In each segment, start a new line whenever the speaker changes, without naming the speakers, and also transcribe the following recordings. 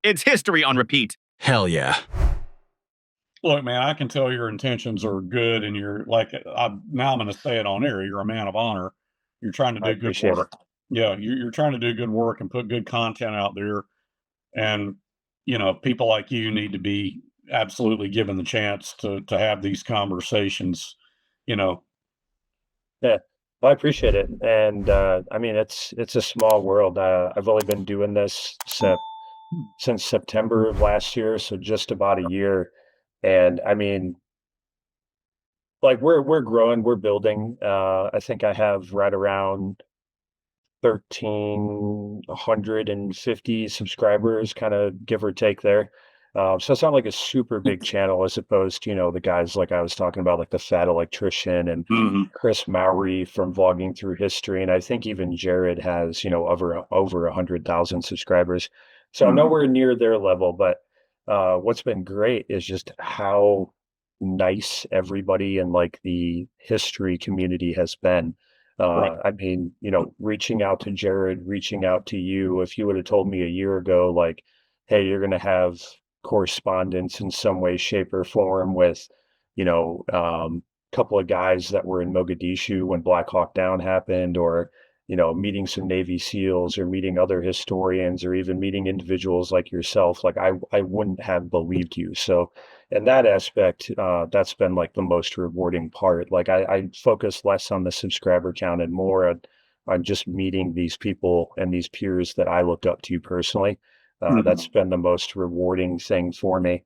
It's history on repeat.
Hell yeah.
Look, man, I can tell your intentions are good, and you're like, now I'm going to say it on air. You're a man of honor. You're trying to
I
do good
appreciate
work. Yeah, you're trying to do good work and put good content out there. And, people like you need to be absolutely given the chance to have these conversations, you know.
Yeah, well, I appreciate it. And I mean, it's a small world. I've only been doing this since September of last year, so just about a year. And I mean, like we're growing, we're building. I think I have right around 1,350 subscribers, kind of give or take there. So it's not like a super big channel as opposed to, the guys like I was talking about, like the Fat Electrician and Chris Mowry from Vlogging Through History. And I think even Jared has, over 100,000 subscribers. So I'm nowhere near their level, but what's been great is just how nice everybody in like the history community has been.
Right.
I mean, reaching out to Jared, reaching out to you, if you would have told me a year ago, like, hey, you're going to have correspondence in some way, shape, or form with, a couple of guys that were in Mogadishu when Black Hawk Down happened, or, meeting some Navy SEALs or meeting other historians or even meeting individuals like yourself, like I wouldn't have believed you. So in that aspect, that's been like the most rewarding part. Like I focus less on the subscriber count and more on just meeting these people and these peers that I looked up to personally. That's been the most rewarding thing for me.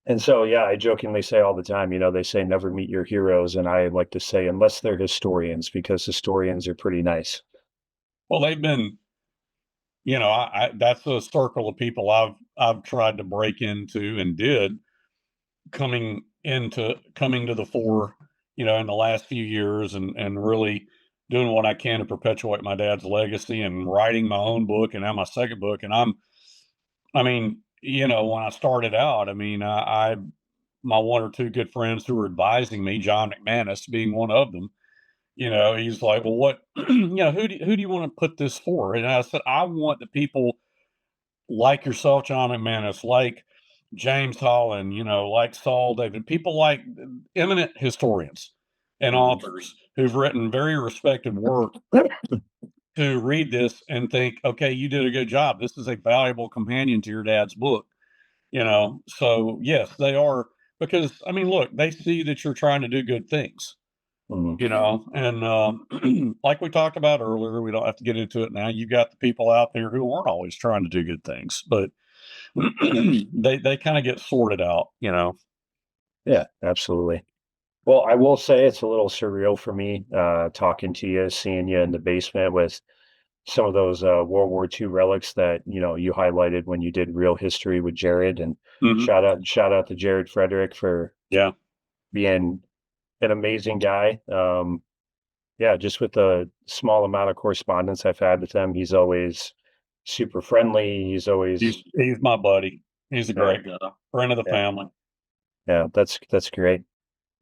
And so, yeah, I jokingly say all the time, they say never meet your heroes. And I like to say, unless they're historians, because historians are pretty nice.
Well, they've been, that's a circle of people I've tried to break into and did coming to the fore, in the last few years and really doing what I can to perpetuate my dad's legacy and writing my own book and now my second book. And I mean, when I started out, I mean, my one or two good friends who were advising me, John McManus being one of them, he's like, well, what, who do you want to put this for? And I said, I want the people like yourself, John McManus, like James Holland, like Saul David, people like eminent historians and authors who've written very respected work to read this and think, okay, you did a good job. This is a valuable companion to your dad's book, So yes, they are, because I mean, look, they see that you're trying to do good things, and like we talked about earlier, we don't have to get into it now. You got the people out there who aren't always trying to do good things, but they kind of get sorted out,
Yeah, absolutely. Well, I will say it's a little surreal for me talking to you, seeing you in the basement with some of those World War II relics that you highlighted when you did Real History with Jared. And shout out to Jared Frederick for being an amazing guy. Yeah, just with the small amount of correspondence I've had with him, he's always super friendly. He's
my buddy. He's a great guy, friend of the family.
Yeah, that's great.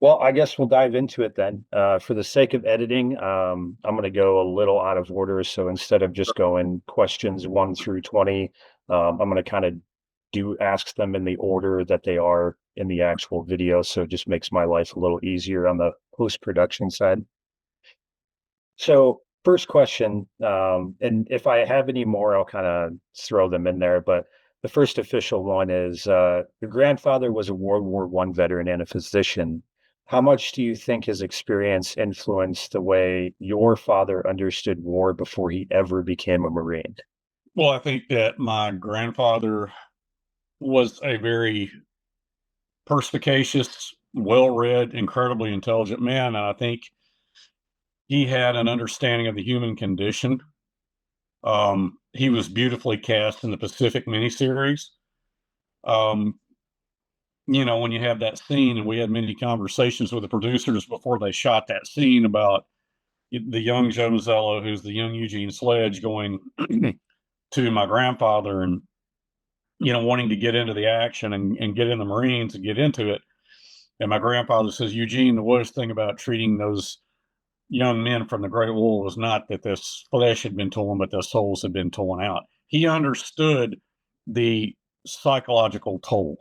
Well, I guess we'll dive into it then. For the sake of editing, I'm going to go a little out of order. So instead of just going questions 1 through 20, I'm going to kind of ask them in the order that they are in the actual video. So it just makes my life a little easier on the post-production side. So first question, and if I have any more, I'll kind of throw them in there. But the first official one is your grandfather was a World War I veteran and a physician. How much do you think his experience influenced the way your father understood war before he ever became a Marine?
Well, I think that my grandfather was a very perspicacious, well-read, incredibly intelligent man. And I think he had an understanding of the human condition. He was beautifully cast in the Pacific miniseries. When you have that scene, and we had many conversations with the producers before they shot that scene about the young Joe Mazzello, who's the young Eugene Sledge, going to my grandfather and, wanting to get into the action and get in the Marines and get into it. And my grandfather says, Eugene, the worst thing about treating those young men from the Great War was not that this flesh had been torn, but their souls had been torn out. He understood the psychological toll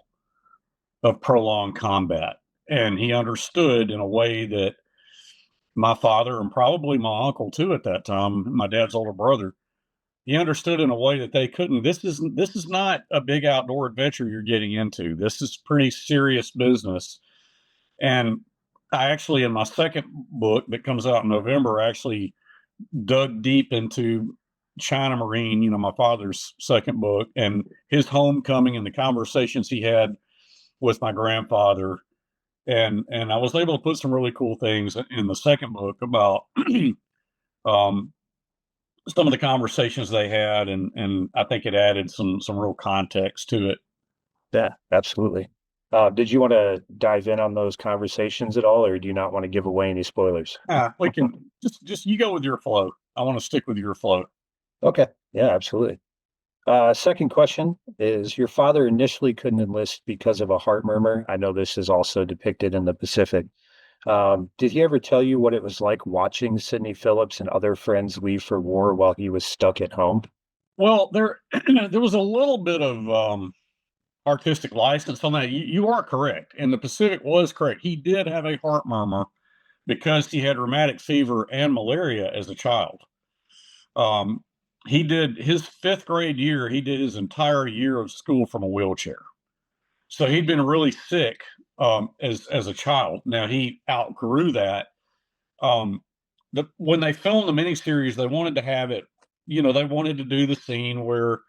of prolonged combat. And he understood in a way that my father and probably my uncle too at that time, my dad's older brother, he understood in a way that they couldn't. This is not a big outdoor adventure you're getting into. This is pretty serious business. And I actually, in my second book that comes out in November, actually dug deep into China Marine, my father's second book, and his homecoming and the conversations he had with my grandfather. And I was able to put some really cool things in the second book about um, some of the conversations they had, and I think it added some real context to it.
Yeah, absolutely. Did you want to dive in on those conversations at all, or do you not want to give away any spoilers?
We can just you go with your flow. I want to stick with your flow.
Okay. Yeah, absolutely. Second question is your father initially couldn't enlist because of a heart murmur. I know this is also depicted in the Pacific. Did he ever tell you what it was like watching Sidney Phillips and other friends leave for war while he was stuck at home?
Well, there there was a little bit of artistic license on that. You are correct, and the Pacific was correct. He did have a heart murmur because he had rheumatic fever and malaria as a child. Um, he did his fifth grade year. He did his entire year of school from a wheelchair. So he'd been really sick as a child. Now he outgrew that. Um, when they filmed the miniseries, they wanted to have it. They wanted to do the scene where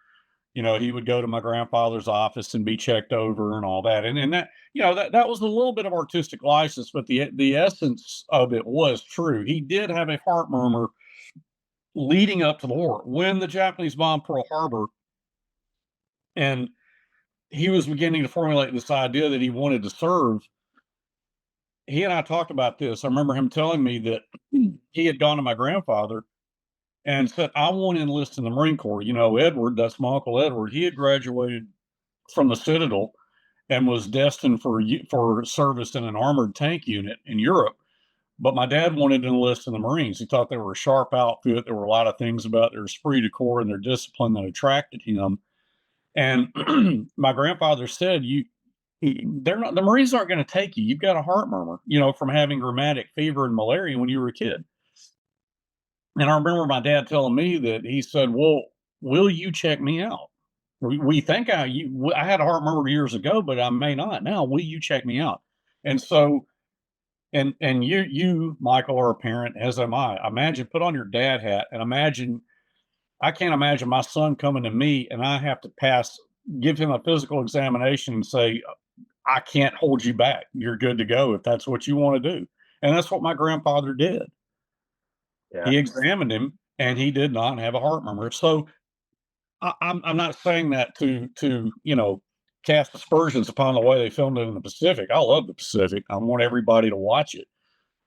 he would go to my grandfather's office and be checked over and all that. And that that was a little bit of artistic license, but the essence of it was true. He did have a heart murmur leading up to the war when the Japanese bombed Pearl Harbor, and he was beginning to formulate this idea that he wanted to serve. He and I talked about this. I remember him telling me that he had gone to my grandfather and said, "I want to enlist in the Marine Corps." Edward, that's my uncle Edward. He had graduated from the Citadel and was destined for service in an armored tank unit in Europe. But my dad wanted to enlist in the Marines. He thought they were a sharp outfit. There were a lot of things about their esprit de corps and their discipline that attracted him. And my grandfather said, they're not, the Marines aren't going to take you. You've got a heart murmur, from having rheumatic fever and malaria when you were a kid." And I remember my dad telling me that he said, "Well, will you check me out? We think I had a heart murmur years ago, but I may not now. Will you check me out?" And so, and you, Michael, are a parent, as am I. Imagine, put on your dad hat, and imagine. I can't imagine my son coming to me and I have to give him a physical examination and say, "I can't hold you back. You're good to go if that's what you want to do." And that's what my grandfather did.
Yeah.
He examined him, and he did not have a heart murmur. So I'm not saying that to cast aspersions upon the way they filmed it in the Pacific. I love the Pacific. I want everybody to watch it.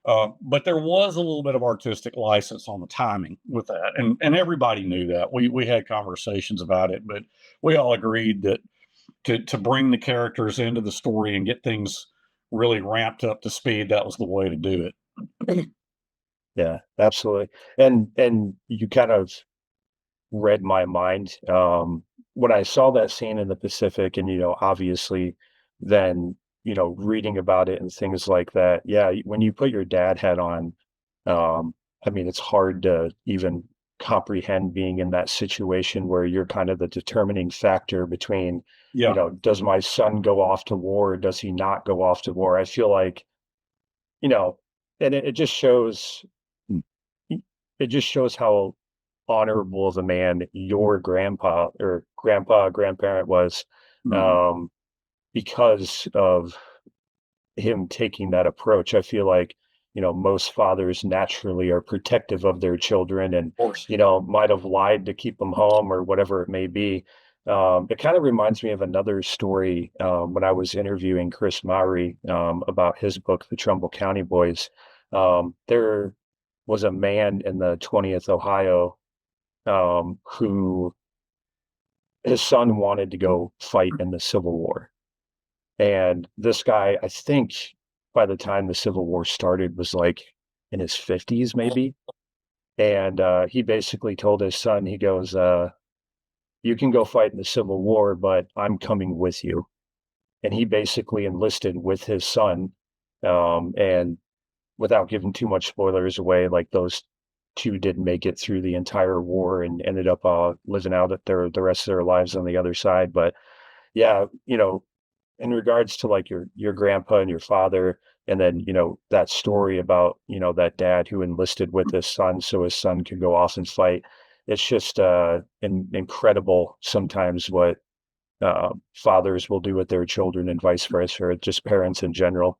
But there was a little bit of artistic license on the timing with that, and everybody knew that. We had conversations about it, but we all agreed that to bring the characters into the story and get things really ramped up to speed, that was the way to do it.
Yeah, absolutely. And you kind of read my mind. When I saw that scene in the Pacific and, obviously then, reading about it and things like that. Yeah, when you put your dad hat on, I mean, it's hard to even comprehend being in that situation where you're kind of the determining factor between,
Yeah,
does my son go off to war or does he not go off to war? I feel like, you know, and it just shows it just shows how honorable of a man your grandpa or grandparent was,
mhm,
um, because of him taking that approach. I feel like, most fathers naturally are protective of their children and,
of course.
might have lied to keep them home or whatever it may be. It kind of reminds me of another story when I was interviewing Chris Mowry about his book, The Trumbull County Boys. There was a man in the 20th Ohio who his son wanted to go fight in the Civil War. And this guy, I think by the time the Civil War started, was like in his 50s, maybe. And he basically told his son, he goes, you can go fight in the Civil War, but I'm coming with you. And he basically enlisted with his son. And without giving too much spoilers away, like those two did make it through the entire war and ended up living out the rest of their lives on the other side. But yeah, in regards to like your grandpa and your father, and then that story about that dad who enlisted with his son so his son could go off and fight. It's just incredible sometimes what fathers will do with their children and vice versa, or just parents in general.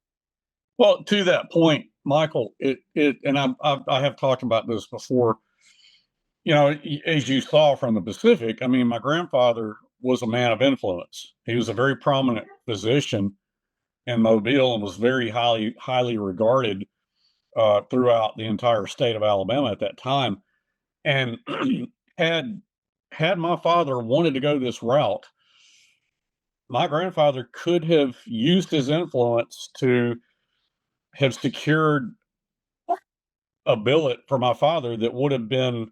Well, to that point, Michael, and I have talked about this before. As you saw from the Pacific, I mean, my grandfather was a man of influence. He was a very prominent physician in Mobile and was very highly regarded throughout the entire state of Alabama at that time. And had had my father wanted to go this route, my grandfather could have used his influence to have secured a billet for my father that would have been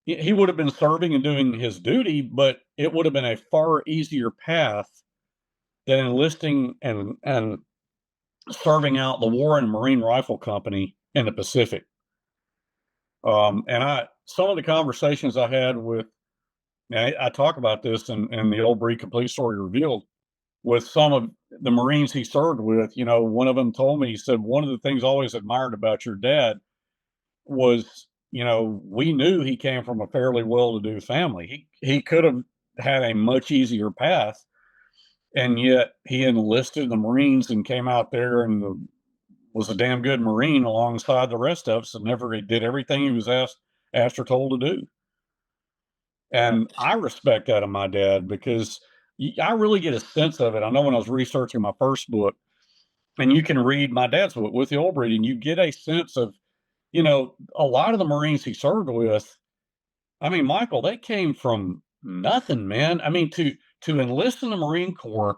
he would have been serving and doing his duty, but it would have been a far easier path than enlisting and serving out the War and Marine Rifle Company in the Pacific. And some of the conversations I had with, I talk about this in the Old Breed Complete Story Revealed with some of the Marines he served with. One of them told me, he said, one of the things I always admired about your dad was, we knew he came from a fairly well-to-do family. He could have had a much easier path, and yet he enlisted in the Marines and came out there and was a damn good Marine alongside the rest of us, and never did everything he was asked or told to do. And I respect that of my dad because I really get a sense of it. I know when I was researching my first book, and you can read my dad's book with the old breed, and you get a sense of, a lot of the Marines he served with. I mean, Michael, they came from nothing, man. I mean, to enlist in the Marine Corps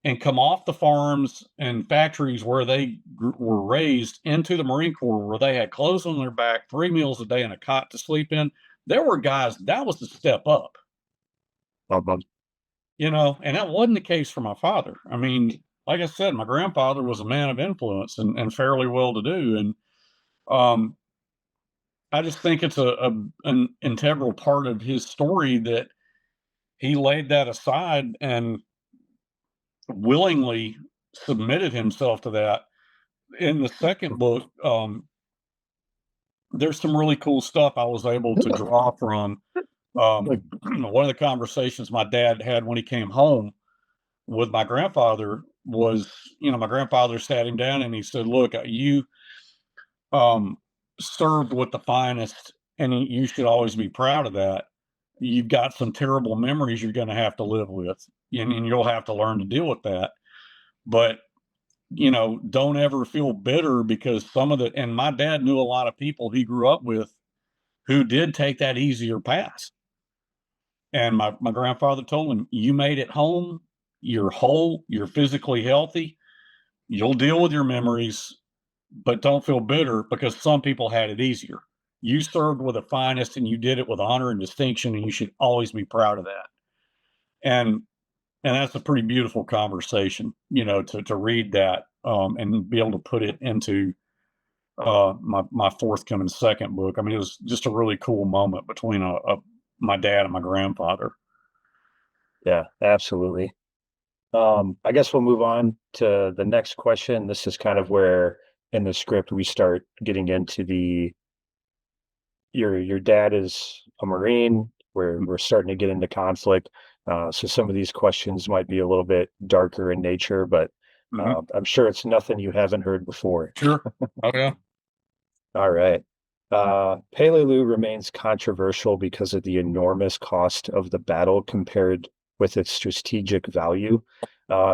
and come off the farms and factories where they were raised into the Marine Corps, where they had clothes on their back, 3 meals a day, and a cot to sleep in. There were guys that was the step up,
Um,
and that wasn't the case for my father. I mean, like I said, my grandfather was a man of influence and fairly well to do. And um, I just think it's an integral part of his story that he laid that aside and willingly submitted himself to that. In the second book, there's some really cool stuff I was able to draw from. One of the conversations my dad had when he came home with my grandfather was, my grandfather sat him down and he said, "Look, you um, served with the finest, and you should always be proud of that. You've got some terrible memories you're going to have to live with, and you'll have to learn to deal with that. But don't ever feel bitter because and my dad knew a lot of people he grew up with who did take that easier path. And my grandfather told him, you made it home, you're whole, you're physically healthy, you'll deal with your memories, but don't feel bitter because some people had it easier. You served with the finest and you did it with honor and distinction, and you should always be proud of that." And that's a pretty beautiful conversation, to read that and be able to put it into my forthcoming second book. I mean, it was just a really cool moment between my dad and my grandfather.
yeah, absolutely. I guess we'll move on to the next question. This is kind of where in the script we start getting into your dad is a Marine. We're starting to get into conflict. So some of these questions might be a little bit darker in nature, but I'm sure it's nothing you haven't heard before.
Sure. Oh yeah.
All right. Peleliu remains controversial because of the enormous cost of the battle compared with its strategic value.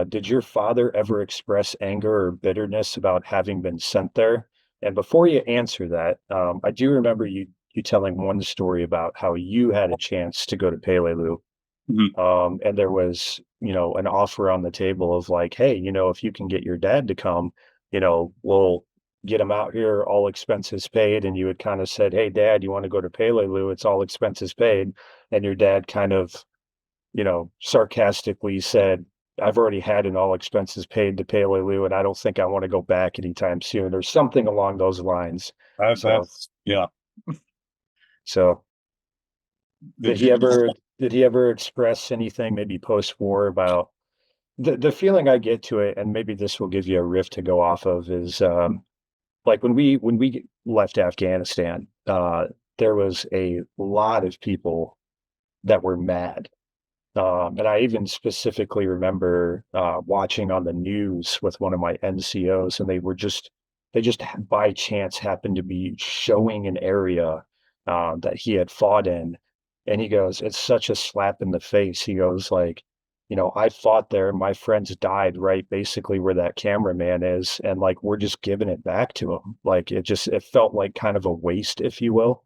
Did your father ever express anger or bitterness about having been sent there? And before you answer that, I do remember you telling one story about how you had a chance to go to Peleliu. And there was, an offer on the table of like, hey, if you can get your dad to come, we'll get him out here, all expenses paid, and you had kind of said, "Hey, Dad, you want to go to Peleliu? It's all expenses paid," and your dad kind of, sarcastically said, "I've already had an all expenses paid to Peleliu, and I don't think I want to go back anytime soon," or something along those lines. So,
That's yeah.
so did
Did
he
you?
ever did he ever express anything maybe post-war about the feeling I get to it, and maybe this will give you a riff to go off of, is like when we left Afghanistan, there was a lot of people that were mad. And I even specifically remember watching on the news with one of my NCOs, and they just by chance happened to be showing an area that he had fought in. And he goes, "It's such a slap in the face." He goes, like, "I fought there. My friends died right basically where that cameraman is. And like, we're just giving it back to him." Like, it felt like kind of a waste, if you will.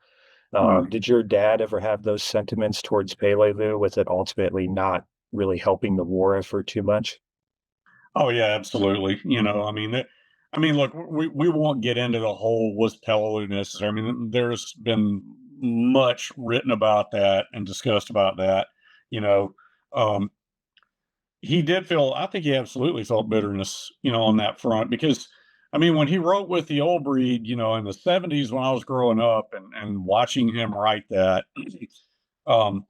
Right.
Did your dad ever have those sentiments towards Peleliu, with it ultimately not really helping the war effort too much?
Oh yeah, absolutely. I mean, look, we won't get into the whole was Peleliu necessary. I mean, there's been much written about that and discussed about that. You know, um, he did feel. I think he absolutely felt bitterness. On that front because. I mean, when he wrote with the old breed, in the '70s when I was growing up and watching him write that, um,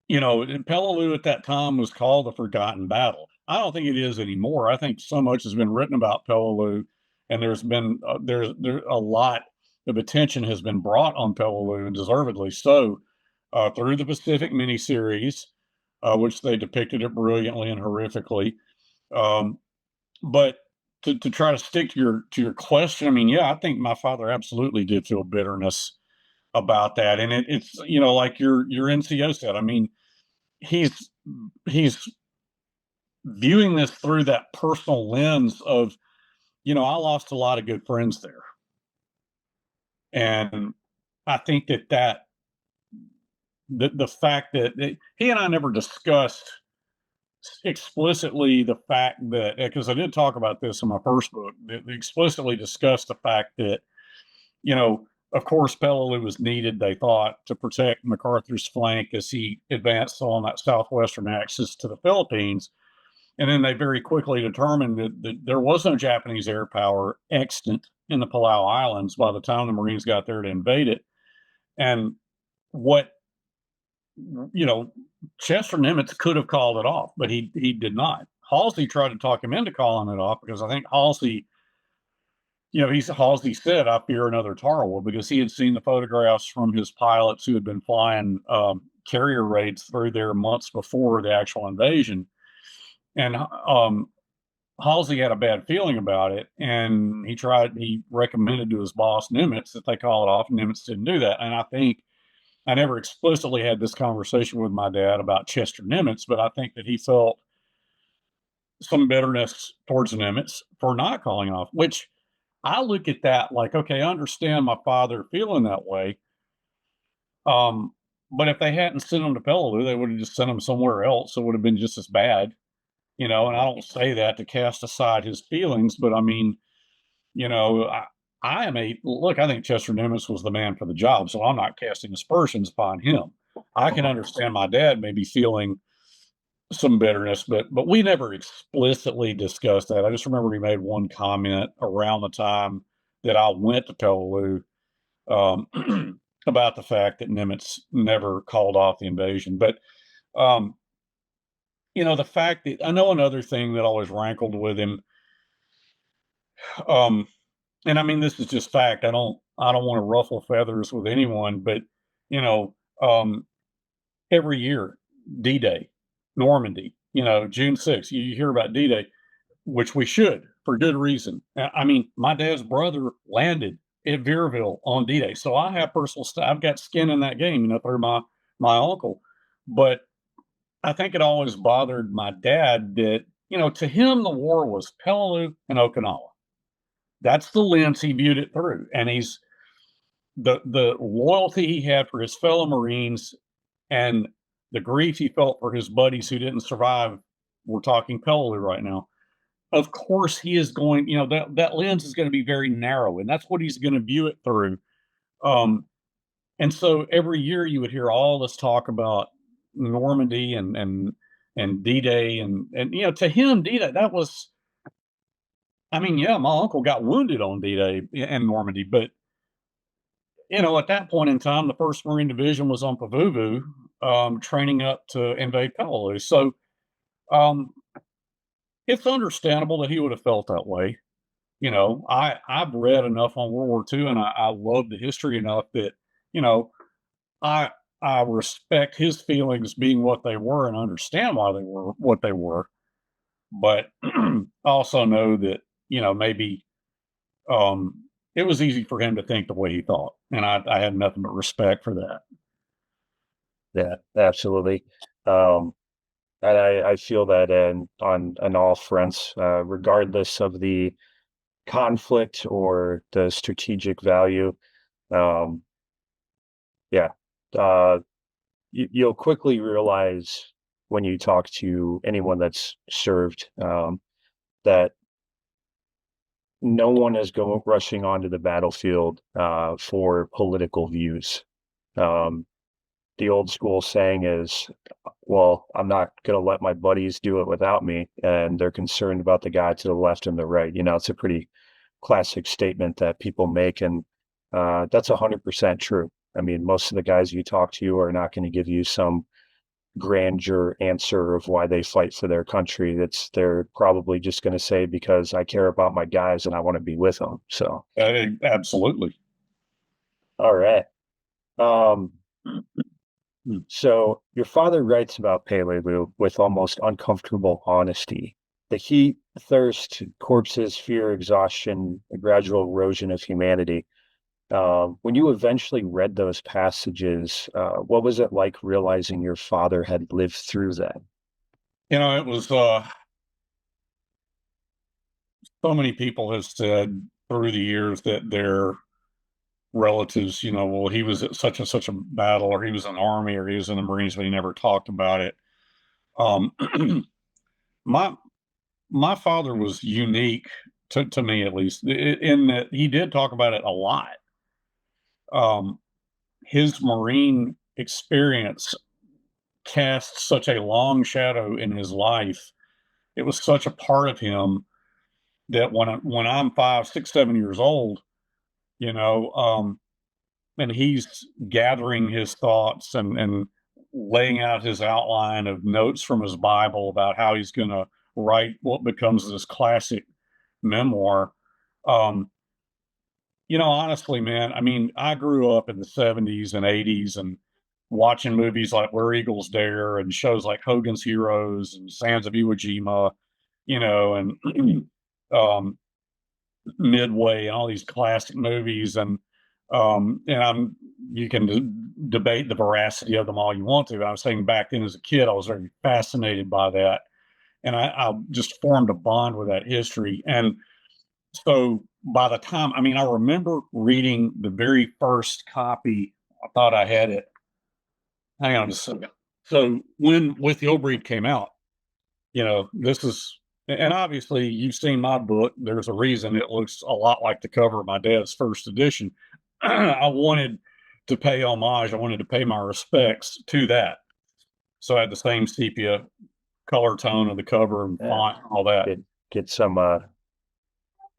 and Peleliu at that time was called the Forgotten Battle. I don't think it is anymore. I think so much has been written about Peleliu, and there's a lot of attention has been brought on Peleliu, and deservedly so, through the Pacific miniseries, which they depicted it brilliantly and horrifically. Um, but to try to stick to your question, I mean, yeah, I think my father absolutely did feel bitterness about that, and it's like your NCO said. I mean, he's he's viewing this through that personal lens of, I lost a lot of good friends there. And I think the fact that he and I never discussed explicitly the fact that, because I did talk about this in my first book, that they explicitly discussed the fact that, of course, Peleliu was needed, they thought, to protect MacArthur's flank as he advanced on that southwestern axis to the Philippines. And then they very quickly determined that there was no Japanese air power extant in the Palau Islands by the time the Marines got there to invade it. And what, you know, Chester Nimitz could have called it off, but he did not. Halsey tried to talk him into calling it off because I think Halsey, Halsey said, "I fear another Tarawa," because he had seen the photographs from his pilots who had been flying carrier raids through there months before the actual invasion. And Halsey had a bad feeling about it, and he recommended to his boss, Nimitz, that they call it off, and Nimitz didn't do that. And I think I never explicitly had this conversation with my dad about Chester Nimitz, but I think that he felt some bitterness towards Nimitz for not calling off, which I look at that like, okay, I understand my father feeling that way. Um, but if they hadn't sent him to Peleliu, they would have just sent him somewhere else. It would have been just as bad, and I don't say that to cast aside his feelings, but I mean, You know, I, I am a look. I think Chester Nimitz was the man for the job, so I'm not casting aspersions upon him. I can understand my dad maybe feeling some bitterness, but we never explicitly discussed that. I just remember he made one comment around the time that I went to Peleliu about the fact that Nimitz never called off the invasion. But um, the fact that I know another thing that always rankled with him. Um, and I mean, this is just fact. I don't want to ruffle feathers with anyone, but you know, um, every year, D-Day, Normandy, June 6th, you hear about D-Day, which we should for good reason. I mean, my dad's brother landed at Veerville on D-Day, so I have personal stuff. I've got skin in that game, through my uncle. But I think it always bothered my dad that to him the war was Peleliu and Okinawa. That's the lens he viewed it through, and he's the loyalty he had for his fellow Marines and the grief he felt for his buddies who didn't survive. We're talking Peleliu right now. of course he is going, that lens is going to be very narrow, and that's what he's going to view it through. Um, and so every year you would hear all this talk about Normandy and D-Day, and to him D-Day, that was, I mean, yeah, my uncle got wounded on D-Day and Normandy, but at that point in time, the First Marine Division was on Pavuvu, training up to invade Peleliu. So um, it's understandable that he would have felt that way. I've read enough on World War II, and I love the history enough that you know I I respect his feelings being what they were and understand why they were what they were. But I also know that maybe it was easy for him to think the way he thought, and I had nothing but respect for that.
Yeah, absolutely. Um, and I feel that on all fronts, regardless of the conflict or the strategic value. Um, yeah, uh, you'll quickly realize when you talk to anyone that's served, that no one is going rushing onto the battlefield for political views. Um, the old school saying is, well, I'm not going to let my buddies do it without me. And they're concerned about the guy to the left and the right. It's a pretty classic statement that people make. And that's 100% true. I mean, most of the guys you talk to are not going to give you some grandeur answer of why they fight for their country. They're probably just going to say, because I care about my guys and I want to be with them. So,
Absolutely.
all right. Um,
Hmm.
So your father writes about Peleliu with almost uncomfortable honesty. The heat, thirst, corpses, fear, exhaustion, the gradual erosion of humanity. When you eventually read those passages, what was it like realizing your father had lived through that?
It was so many people have said through the years that their relatives, well, he was at such and such a battle, or he was in the army, or he was in the Marines, but he never talked about it. Um, my my father was unique to me, at least, in that he did talk about it a lot. Um, his Marine experience cast such a long shadow in his life. It was such a part of him that when I'm 5, 6, 7 years old, you know, um, and he's gathering his thoughts and laying out his outline of notes from his Bible about how he's going to write what becomes this classic memoir. Um, honestly, man, I mean, I grew up in the 70s and 80s and watching movies like Where Eagles Dare and shows like Hogan's Heroes and Sands of Iwo Jima, and um, Midway and all these classic movies, and you can debate the veracity of them all you want to. But I was saying back then as a kid, I was very fascinated by that, and I just formed a bond with that history. And so by the time, I mean, I remember reading the very first copy. I thought I had it. Hang on just a second. So when With the Old Breed came out, this is, and obviously you've seen my book. There's a reason it looks a lot like the cover of my dad's first edition. I wanted to pay homage. I wanted to pay my respects to that. So I had the same sepia color tone of the cover and
Yeah,
font and all that.
get some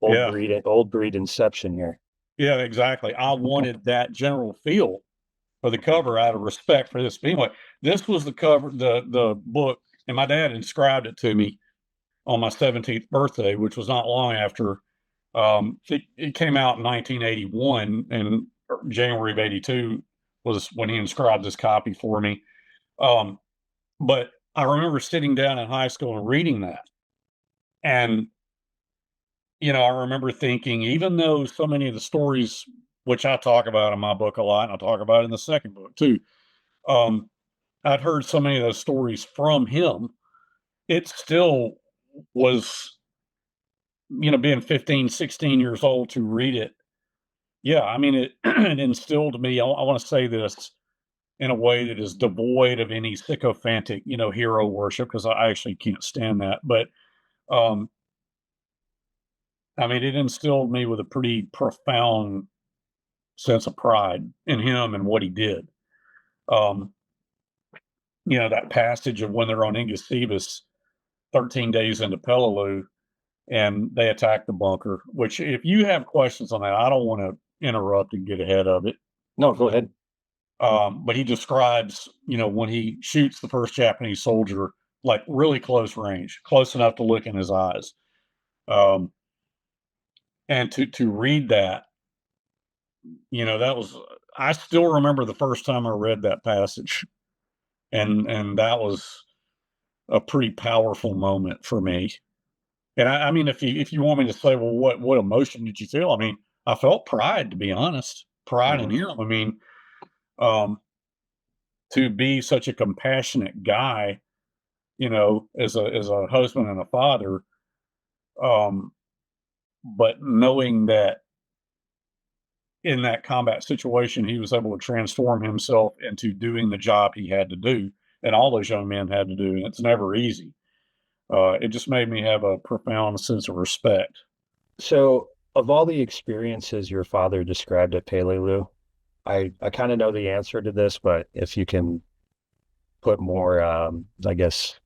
Yeah.
old breed inception here.
Yeah, exactly. I wanted that general feel for the cover out of respect for this. But anyway, this was the cover, the book, and my dad inscribed it to me on my 17th birthday, which was not long after. It came out in 1981, and January of 82 was when he inscribed this copy for me. Um, but I remember sitting down in high school and reading that. And, I remember thinking, even though so many of the stories, which I talk about in my book a lot, and I talk about in the second book too, um, I'd heard so many of those stories from him, it still was, being 15, 16 years old to read it. Yeah, I mean, it, it instilled me. I want to say this in a way that is devoid of any sycophantic, hero worship, because I actually can't stand that. But um, I mean, it instilled me with a pretty profound sense of pride in him and what he did. Um, that passage of when they're on Ingusibus 13 days into Peleliu and they attack the bunker, which if you have questions on that, I don't want to interrupt and get ahead of it.
No, go ahead.
But he describes, when he shoots the first Japanese soldier, like really close range, close enough to look in his eyes. Um, and to read that, that was, I still remember the first time I read that passage, and that was a pretty powerful moment for me. And I mean, if you want me to say, well, what emotion did you feel? I mean, I felt pride, to be honest, pride in
Mhm.
him. I mean, um, to be such a compassionate guy, as a husband and a father, um, but knowing that in that combat situation, he was able to transform himself into doing the job he had to do, and all those young men had to do, and it's never easy. It just made me have a profound sense of respect.
So, of all the experiences your father described at Peleliu, I kind of know the answer to this, but if you can put more, I guess,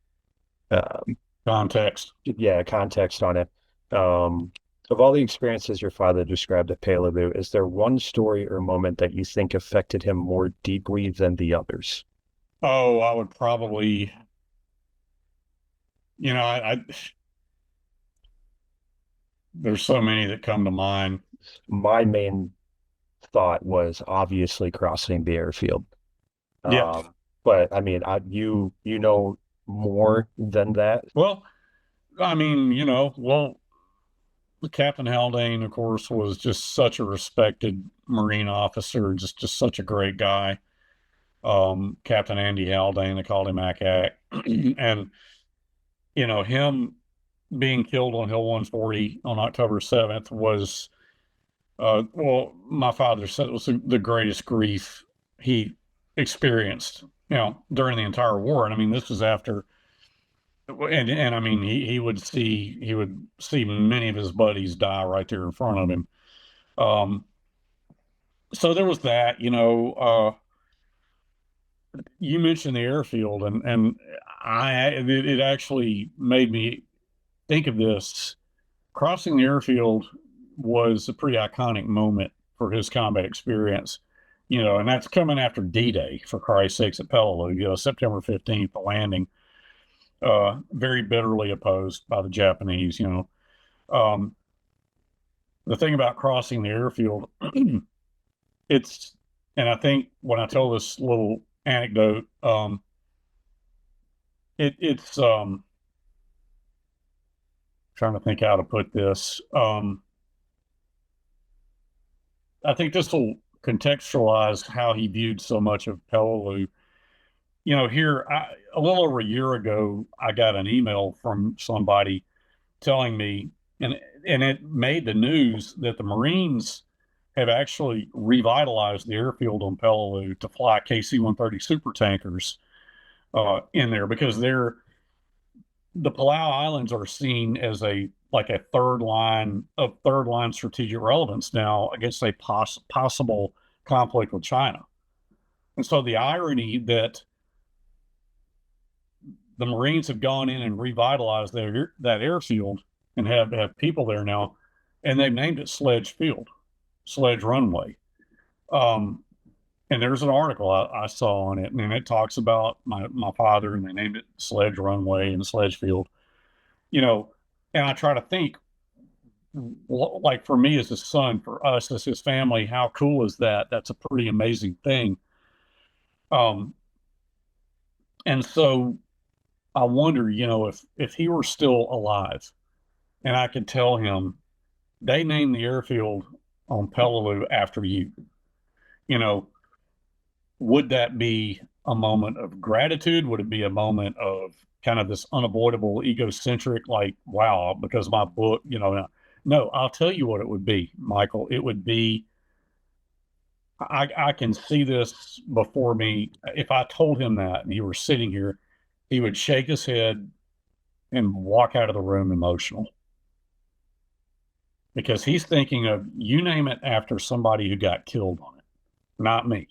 um,
Context.
yeah, context on it. Um, of all the experiences your father described at Peleliu, is there one story or moment that you think affected him more deeply than the others?
Oh, I would probably, I there's so many that come to mind.
My main thought was obviously crossing the airfield.
Yeah.
But I mean, you know more than that.
Well, I mean, Captain Haldane, of course, was just such a respected Marine officer, just such a great guy. Captain Andy Haldane, they called him ACAC. And, him being killed on Hill 140 on October 7th was, well, my father said it was the greatest grief he experienced, during the entire war. And I mean, this was after, and I mean, he would see many of his buddies die right there in front of him. Um, so there was that, you mentioned the airfield, and it actually made me think of this. Crossing the airfield was a pretty iconic moment for his combat experience, and that's coming after D-Day, for Christ's sakes, at Peleliu, September 15th, the landing, very bitterly opposed by the Japanese. Um, the thing about crossing the airfield, it's, and I think when I tell this little anecdote, it's trying to think how to put this. I think this will contextualize how he viewed so much of Peleliu. A little over a year ago, I got an email from somebody telling me, and it made the news, that the Marines have actually revitalized the airfield on Peleliu to fly KC-130 super tankers in there, because the Palau Islands are seen as a like a third line strategic relevance now against a possible conflict with China. And so the irony that the Marines have gone in and revitalized that airfield and have people there now, and they've named it Sledge Field, Sledge Runway. Um, and there's an article I saw on it, and it talks about my father, and they named it Sledge Runway and Sledge Field. You know, and I try to think, like, for me as his son, for us as his family, how cool is that? That's a pretty amazing thing. Um, and so I wonder, if he were still alive, and I could tell him they named the airfield on Peleliu after you, you know, would that be a moment of gratitude? Would it be a moment of kind of this unavoidable egocentric, like, wow, because my book, no, I'll tell you what it would be, Michael. It would be, I can see this before me. If I told him that and he were sitting here, he would shake his head and walk out of the room emotional. because he's thinking of, you name it, after somebody who got killed on it, not me.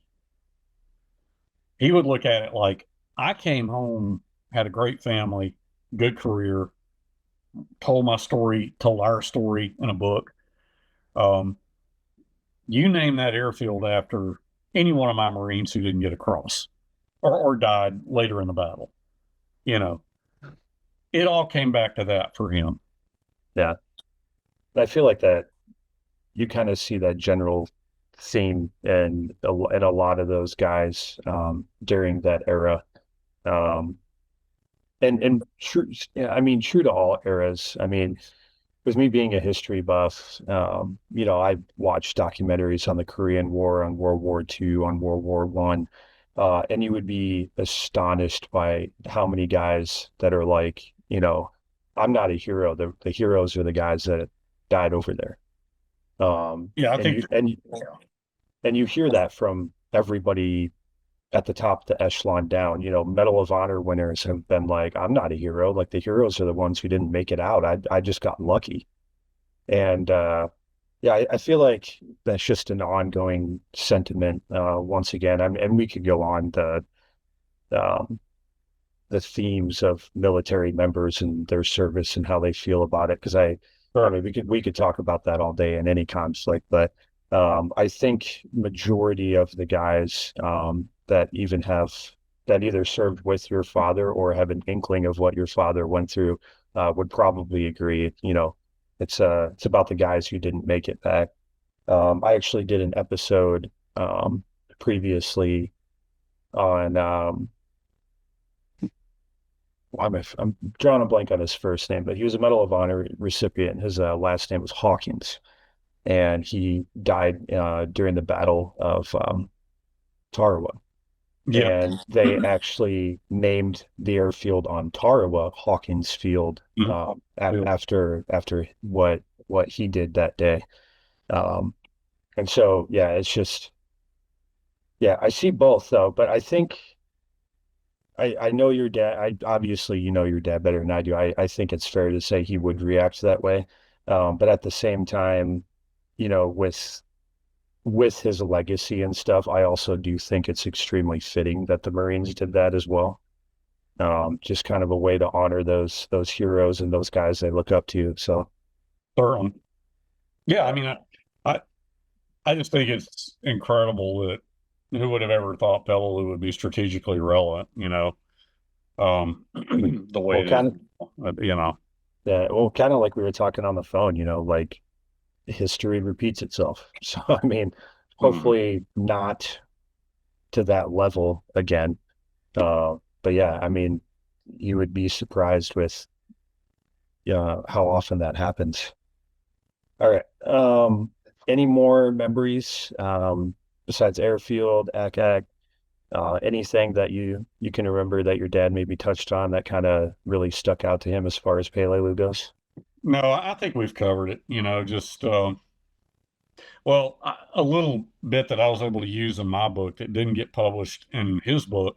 He would look at it like, I came home, had a great family, good career, told my story, told our story in a book. Um, you name that airfield after any one of my Marines who didn't get across or died later in the battle. You know, it all came back to that for him.
Yeah. I feel like that you kind of see that general theme in a lot of those guys during that era. Um, and true, yeah, I mean, true to all eras. I mean, with me being a history buff, I watched documentaries on the Korean War, on World War II, on World War One, and you would be astonished by how many guys that are like, I'm not a hero. The heroes are the guys that died over there.
Yeah, I
And
think
you hear that from everybody at the top, the echelon down. Medal of Honor winners have been like, I'm not a hero. Like the heroes are the ones who didn't make it out. I just got lucky. And yeah, I feel like that's just an ongoing sentiment. Once again, and we could go on um, the themes of military members and their service and how they feel about it. Because I
sure.
mean, we could talk about that all day in any conflict, but I think majority of the guys that either served with your father or have an inkling of what your father went through would probably agree. It's about the guys who didn't make it back. I actually did an episode previously on I'm drawing a blank on his first name, but he was a Medal of Honor recipient. His last name was Hawkins, and he died during the Battle of Tarawa.
Yeah.
And they actually named the airfield on Tarawa Hawkins Field after what he did that day. Um, and so, yeah, it's just, yeah, I see both though, but I think I know your dad. I obviously you know your dad better than I do. I think it's fair to say he would react that way. But at the same time, with his legacy and stuff, I also do think it's extremely fitting that the Marines did that as well. Just kind of a way to honor those heroes and those guys they look up to. So
Certainly. Yeah, I mean, I I just think it's incredible that who would have ever thought Peleliu would be strategically relevant, the way
well,
it is,
kind of
you know.
yeah, well, kind of like we were talking on the phone, like history repeats itself. So I mean,
Mhm.
hopefully not to that level again. But yeah, I mean, you would be surprised with how often that happens. All right. Any more memories besides airfield, ACAC, anything that you can remember that your dad maybe touched on that kind of really stuck out to him as far as Peleliu goes?
No, I think we've covered it, just well, a little bit that I was able to use in my book that didn't get published in his book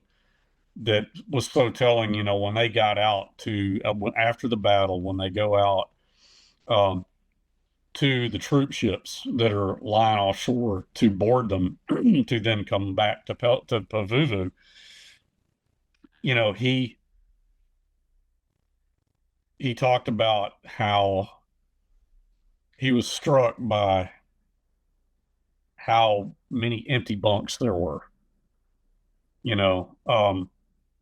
that was so telling, when they got out to after the battle, when they go out um, to the troop ships that are lying offshore to board them to then come back to Pavuvu. He talked about how he was struck by how many empty bunks there were, you know, um,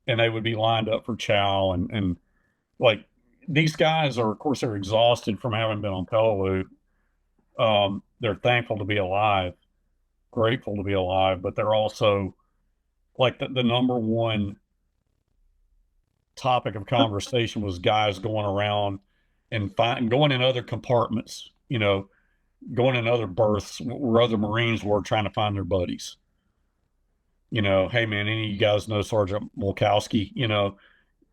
and they would be lined up for chow and like these guys are, of course, they're exhausted from having been on Peleliu. They're thankful to be alive, grateful to be alive, but they're also like the number one topic of conversation was guys going around and going in other compartments, going in other berths where other Marines were trying to find their buddies. Hey man, any of you guys know Sergeant Wolkowski?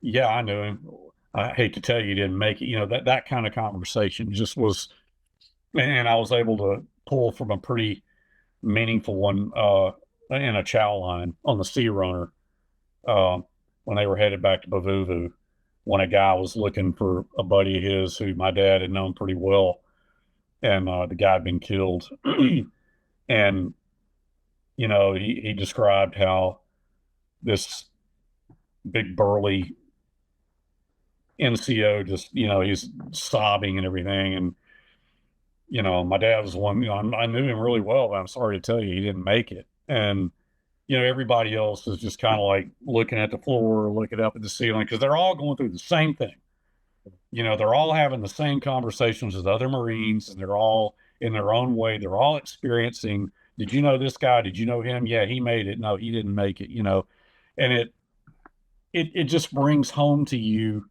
Yeah, I knew him. I hate to tell you, he didn't make it. That kind of conversation just was, and I was able to pull from a pretty meaningful one in a chow line on the Sea Runner uh, when they were headed back to Bavuvu. When a guy was looking for a buddy of his who my dad had known pretty well, and the guy had been killed. And, he described how this big burly NCO just, he's sobbing and everything. And, my dad was one, I knew him really well, but I'm sorry to tell you, he didn't make it. And, everybody else is just kind of like looking at the floor, looking up at the ceiling, because they're all going through the same thing. They're all having the same conversations as other Marines, and they're all in their own way. They're all experiencing, did you know this guy? Did you know him? Yeah, he made it. No, he didn't make it, and it just brings home to you,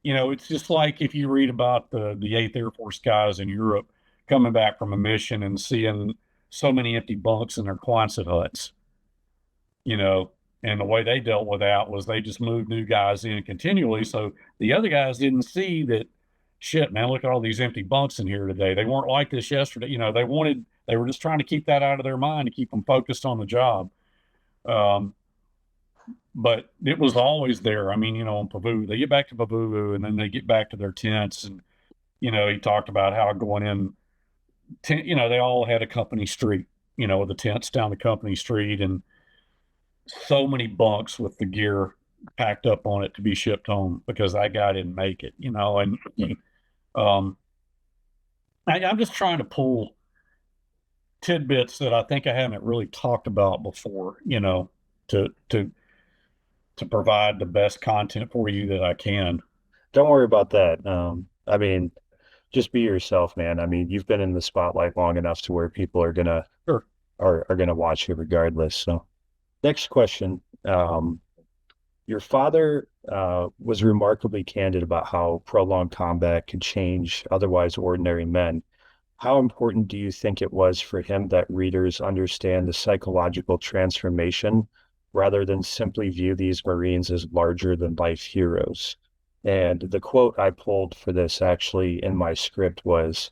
it's just like if you read about the 8th Air Force guys in Europe coming back from a mission and seeing so many empty bunks in their Quonset huts, you know, and the way they dealt with that was they just moved new guys in continually. So the other guys didn't see that, shit, man, look at all these empty bunks in here today. They weren't like this yesterday. They were just trying to keep that out of their mind to keep them focused on the job. Um, but it was always there. I mean, on Pavu, they get back to Pavu and then they get back to their tents. And, he talked about how going in, they all had a company street, with the tents down the company street and so many bunks with the gear packed up on it to be shipped home because that guy didn't make it, and um, I'm just trying to pull tidbits that I think I haven't really talked about before, to to provide the best content for you that I can.
Don't worry about that. I mean, just be yourself, man. I mean, you've been in the spotlight long enough to where people are gonna
Sure.
are gonna watch you regardless. So, next question. Your father was remarkably candid about how prolonged combat could change otherwise ordinary men. How important do you think it was for him that readers understand the psychological transformation rather than simply view these Marines as larger than life heroes? And the quote I pulled for this actually in my script was,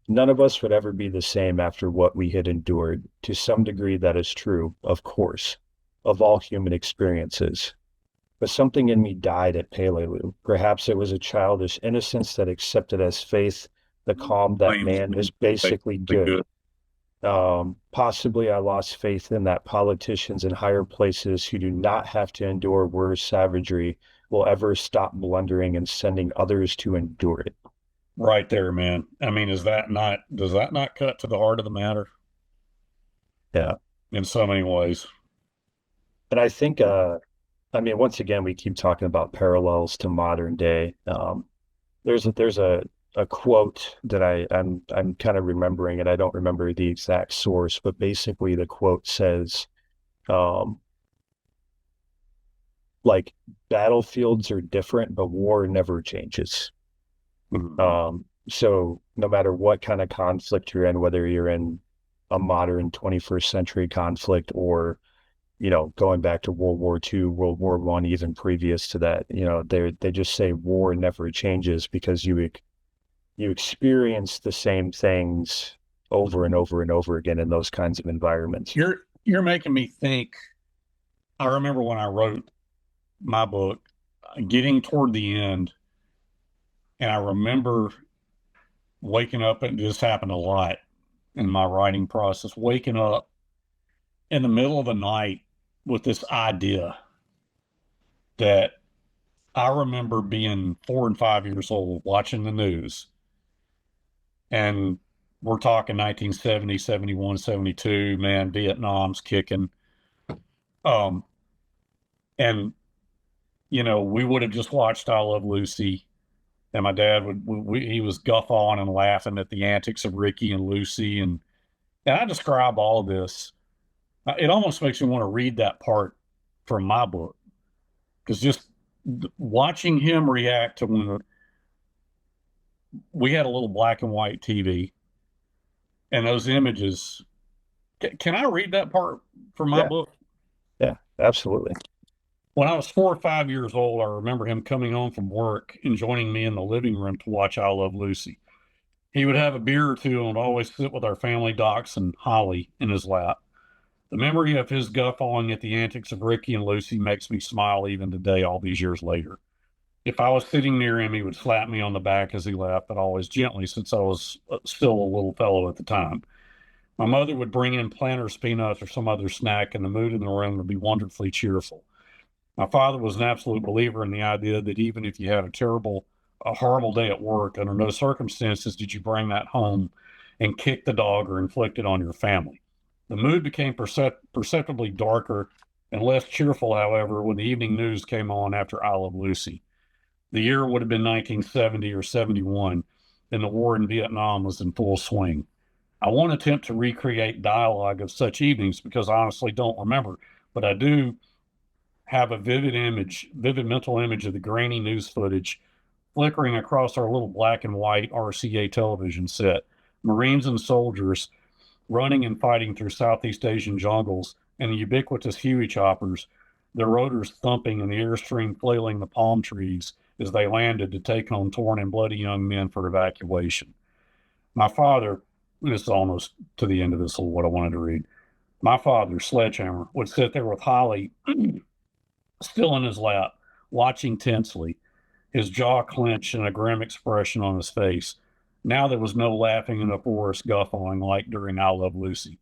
none of us would ever be the same after what we had endured. To some degree, that is true, of course, of all human experiences. But something in me died at Peleliu. Perhaps it was a childish innocence that accepted as faith the calm that man is basically good. Possibly I lost faith in that politicians in higher places who do not have to endure worse savagery will ever stop blundering and sending others to endure it.
Right there, man. I mean, does that not cut to the heart of the matter?
Yeah.
In so many ways.
And I think, I mean, once again, we keep talking about parallels to modern day. There's a quote that I'm kind of remembering, and I don't remember the exact source, but basically the quote says, um, like battlefields are different, but war never changes. So no matter what kind of conflict you're in, whether you're in a modern 21st century conflict or, going back to World War II, World War I, even previous to that, they just say war never changes because you experience the same things over and over and over again in those kinds of environments.
You're making me think. I remember when I wrote my book, getting toward the end, and I remember waking up, and this happened a lot in my writing process, waking up in the middle of the night with this idea that I remember being 4 and 5 years old watching the news, and we're talking 1970, 71, 72, man, Vietnam's kicking. Um, and, we would have just watched I Love Lucy, and my dad he was guffawing and laughing at the antics of Ricky and Lucy. And I describe all of this. It almost makes me want to read that part from my book, because just watching him react to when we had a little black and white TV and those images. Can I read that part from my book?
Yeah, absolutely.
When I was 4 or 5 years old, I remember him coming home from work and joining me in the living room to watch I Love Lucy. He would have a beer or two and would always sit with our family docs and Holly in his lap. The memory of his guffawing at the antics of Ricky and Lucy makes me smile even today, all these years later. If I was sitting near him, he would slap me on the back as he left, but always gently since I was still a little fellow at the time. My mother would bring in Planters peanuts or some other snack, and the mood in the room would be wonderfully cheerful. My father was an absolute believer in the idea that even if you had a horrible day at work, under no circumstances did you bring that home and kick the dog or inflict it on your family. The mood became perceptibly darker and less cheerful, however, when the evening news came on after I Love Lucy. The year would have been 1970 or 71, and the war in Vietnam was in full swing. I won't attempt to recreate dialogue of such evenings because I honestly don't remember, but I do have a vivid mental image of the grainy news footage flickering across our little black and white RCA television set. Marines and soldiers running and fighting through Southeast Asian jungles and the ubiquitous Huey choppers, their rotors thumping and the airstream flailing the palm trees as they landed to take home torn and bloody young men for evacuation. My father, this is almost to the end of this, what I wanted to read. My father, Sledgehammer, would sit there with Holly still in his lap, watching tensely, his jaw clenched and a grim expression on his face. Now there was no laughing and uproarious guffawing like during I Love Lucy.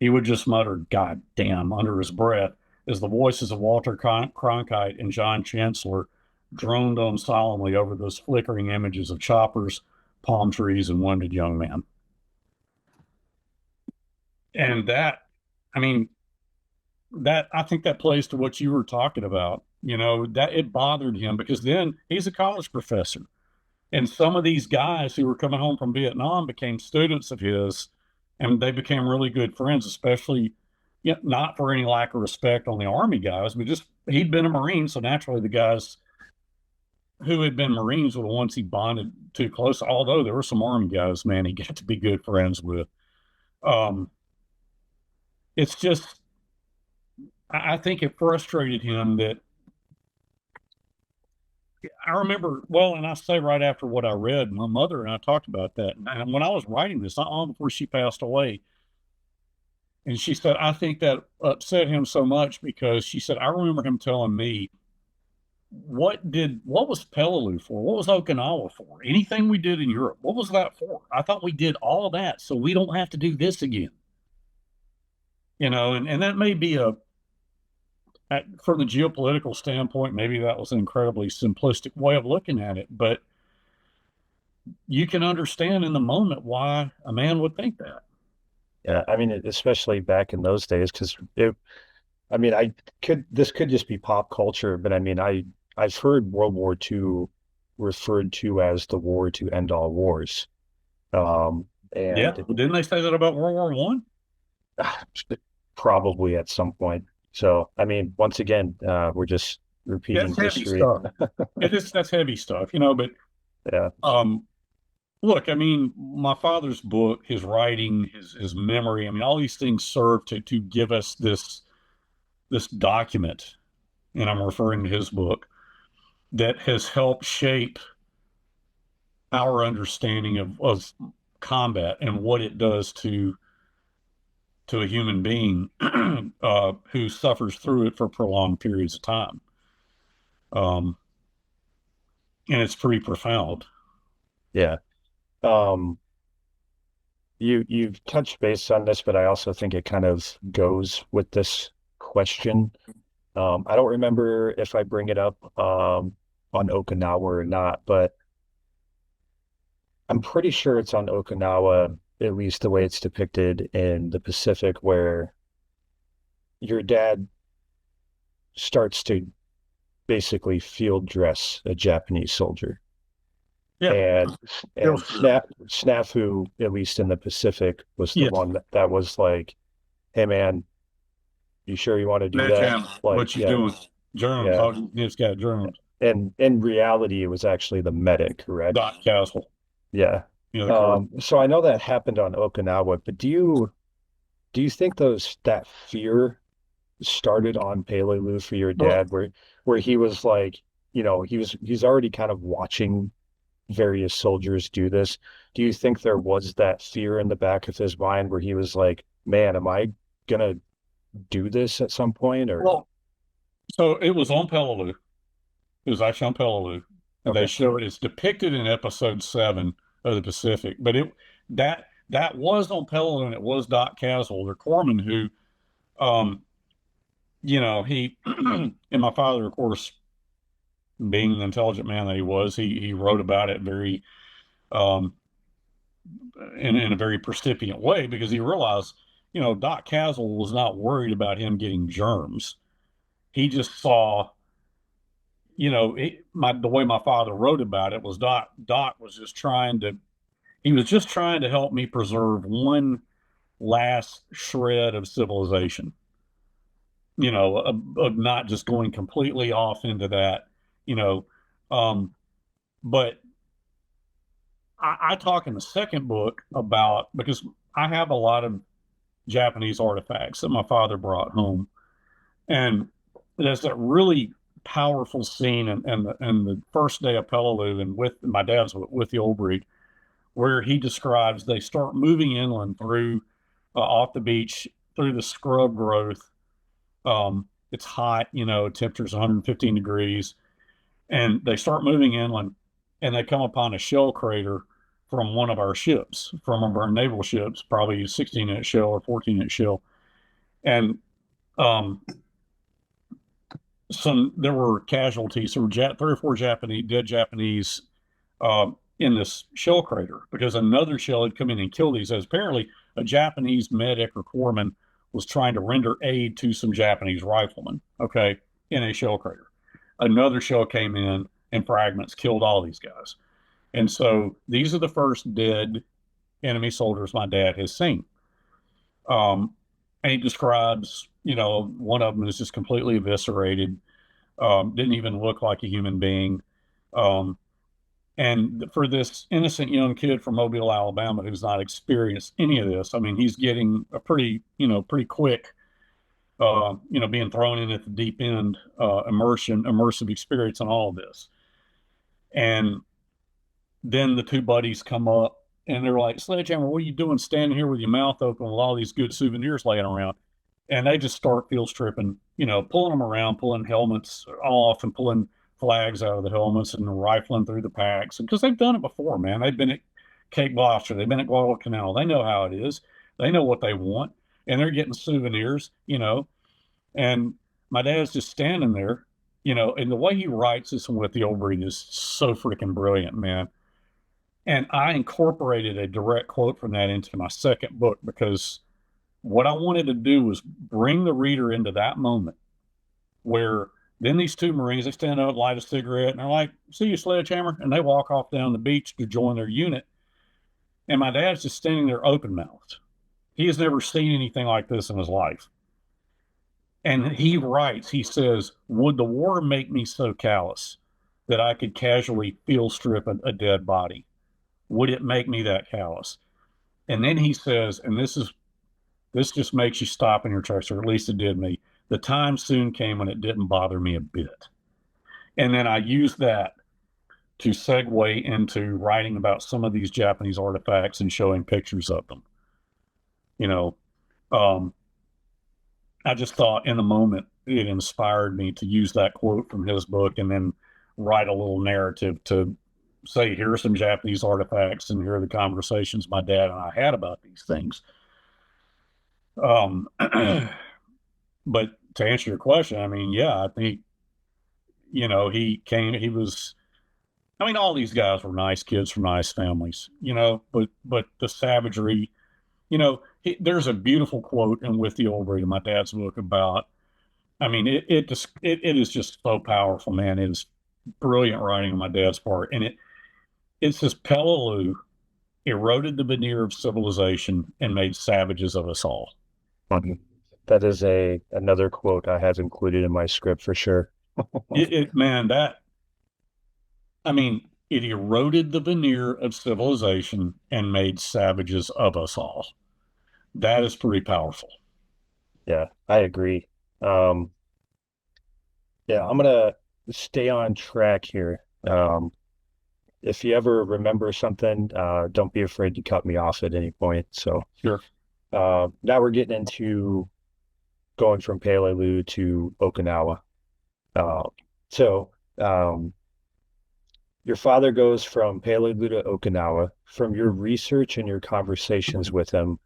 He would just mutter, "God damn," under his breath as the voices of Walter Cronkite and John Chancellor droned on solemnly over those flickering images of choppers, palm trees, and wounded young men. And that, I mean, that I think that plays to what you were talking about. You know, that it bothered him because then he's a college professor. And some of these guys who were coming home from Vietnam became students of his and they became really good friends, especially not for any lack of respect on the Army guys, but just he'd been a Marine. So naturally, the guys who had been Marines were the ones he bonded too close. Although there were some Army guys, man, he got to be good friends with. Um, it's just, I think it frustrated him that I remember, well, and I say right after what I read, my mother and I talked about that. And when I was writing this, not long before she passed away, and she said, I think that upset him so much because she said, I remember him telling me, what was Peleliu for? What was Okinawa for? Anything we did in Europe, what was that for? I thought we did all of that so we don't have to do this again. You know, and that may be from the geopolitical standpoint, maybe that was an incredibly simplistic way of looking at it, but you can understand in the moment why a man would think that.
Yeah, I mean, especially back in those days, because this could just be pop culture, but I mean, I've heard World War II referred to as the war to end all wars.
Yeah,
And
didn't they say that about World War One?
probably at some point. So, I mean, once again, we're just repeating
That's heavy
history.
stuff. That's heavy stuff, you know. But
Yeah,
look, I mean, my father's book, his writing, his memory. I mean, all these things serve to give us this document, and I'm referring to his book that has helped shape our understanding of combat and what it does to a human being who suffers through it for prolonged periods of time. Um, and it's pretty profound.
yeah. Um, you've touched base on this, but I also think it kind of goes with this question. I don't remember if I bring it up on Okinawa or not, but I'm pretty sure it's on Okinawa, at least the way it's depicted in the Pacific, where your dad starts to basically field dress a Japanese soldier.
Yeah.
And
Real
and
true.
Snafu, at least in the Pacific, was the
Yes.
one that was like, "Hey man, you sure you want to do that?"
Sledgehammer.
Like,
What you
yeah,
doing? Germs.
yeah.
How it's got germs.
And in reality, it was actually the medic, correct?
Dot Castle.
Yeah.
The correct.
So I know that happened on Okinawa, but do you think that fear started on Peleliu for your
Well,
dad, where he was like, he's already kind of watching various soldiers do this. Do you think there was that fear in the back of his mind where he was like, man, am I gonna do this at some point? Or
well, so it was on Peleliu. It was actually on Peleliu. And they
Okay.
show it. It's depicted in episode 7 of the Pacific, but that was on Peleliu, and it was Doc Caswell, the corpsman, who, um, he and my father, of course, being the intelligent man that he was, he wrote about it very um, in a very percipient way, because he realized, Doc Caswell was not worried about him getting germs. He just saw, the way my father wrote about it was Doc was just trying to help me preserve one last shred of civilization, of not just going completely off into that, you know. Um, but I talk in the second book about, because I have a lot of Japanese artifacts that my father brought home. And there's that really powerful scene and the first day of Peleliu, and with my dad's with the old breed, where he describes they start moving inland through off the beach through the scrub growth. It's hot, temperature's 115 degrees, and they start moving inland, and they come upon a shell crater from one of our ships, from one of our naval ships, probably a 16-inch shell or 14-inch shell, and um, there were casualties. There were 3 or 4 dead Japanese in this shell crater, because another shell had come in and killed these. As apparently a Japanese medic or corpsman was trying to render aid to some Japanese riflemen, okay, in a shell crater. Another shell came in and fragments killed all these guys. And so these are the first dead enemy soldiers my dad has seen. And he describes, one of them is just completely eviscerated, didn't even look like a human being. Um, and for this innocent young kid from Mobile, Alabama, who's not experienced any of this, I mean, he's getting a pretty quick, being thrown in at the deep end, immersive experience on all of this. And then the 2 buddies come up and they're like, Sledgehammer, what are you doing standing here with your mouth open with all these good souvenirs laying around? And they just start field stripping, pulling them around, pulling helmets off and pulling flags out of the helmets and rifling through the packs. And because they've done it before, man. They've been at Cape Gloucester, they've been at Guadalcanal. They know how it is. They know what they want. And they're getting souvenirs, And my dad's just standing there, and the way he writes this with the old breed is so freaking brilliant, man. And I incorporated a direct quote from that into my second book, because what I wanted to do was bring the reader into that moment where then these 2 Marines, they stand up, light a cigarette, and they're like, see you, Sledgehammer. And they walk off down the beach to join their unit. And my dad's just standing there open mouthed. He has never seen anything like this in his life. And he writes, he says, would the war make me so callous that I could casually field strip a dead body? Would it make me that callous? And then he says, and this just makes you stop in your tracks, or at least it did me. The time soon came when it didn't bother me a bit. And then I used that to segue into writing about some of these Japanese artifacts and showing pictures of them. You know, um, I just thought in the moment it inspired me to use that quote from his book and then write a little narrative to say, here are some Japanese artifacts and here are the conversations my dad and I had about these things. But to answer your question, I mean, yeah, I think, I mean, all these guys were nice kids from nice families, but the savagery, there's a beautiful quote in With the Old Breed in my dad's book about, I mean, it is just so powerful, man. It is brilliant writing on my dad's part. And it says, Peleliu eroded the veneer of civilization and made savages of us all.
Mhm. That is another quote I have included in my script for sure.
Man, I mean, it eroded the veneer of civilization and made savages of us all. That is pretty powerful.
Yeah, I agree. Um, yeah, I'm gonna stay on track here. If you ever remember something, don't be afraid to cut me off at any point. So,
Sure.
now we're getting into going from Peleliu to Okinawa. Uh, so, um, Your father goes from Peleliu to Okinawa. From your research and your conversations with him,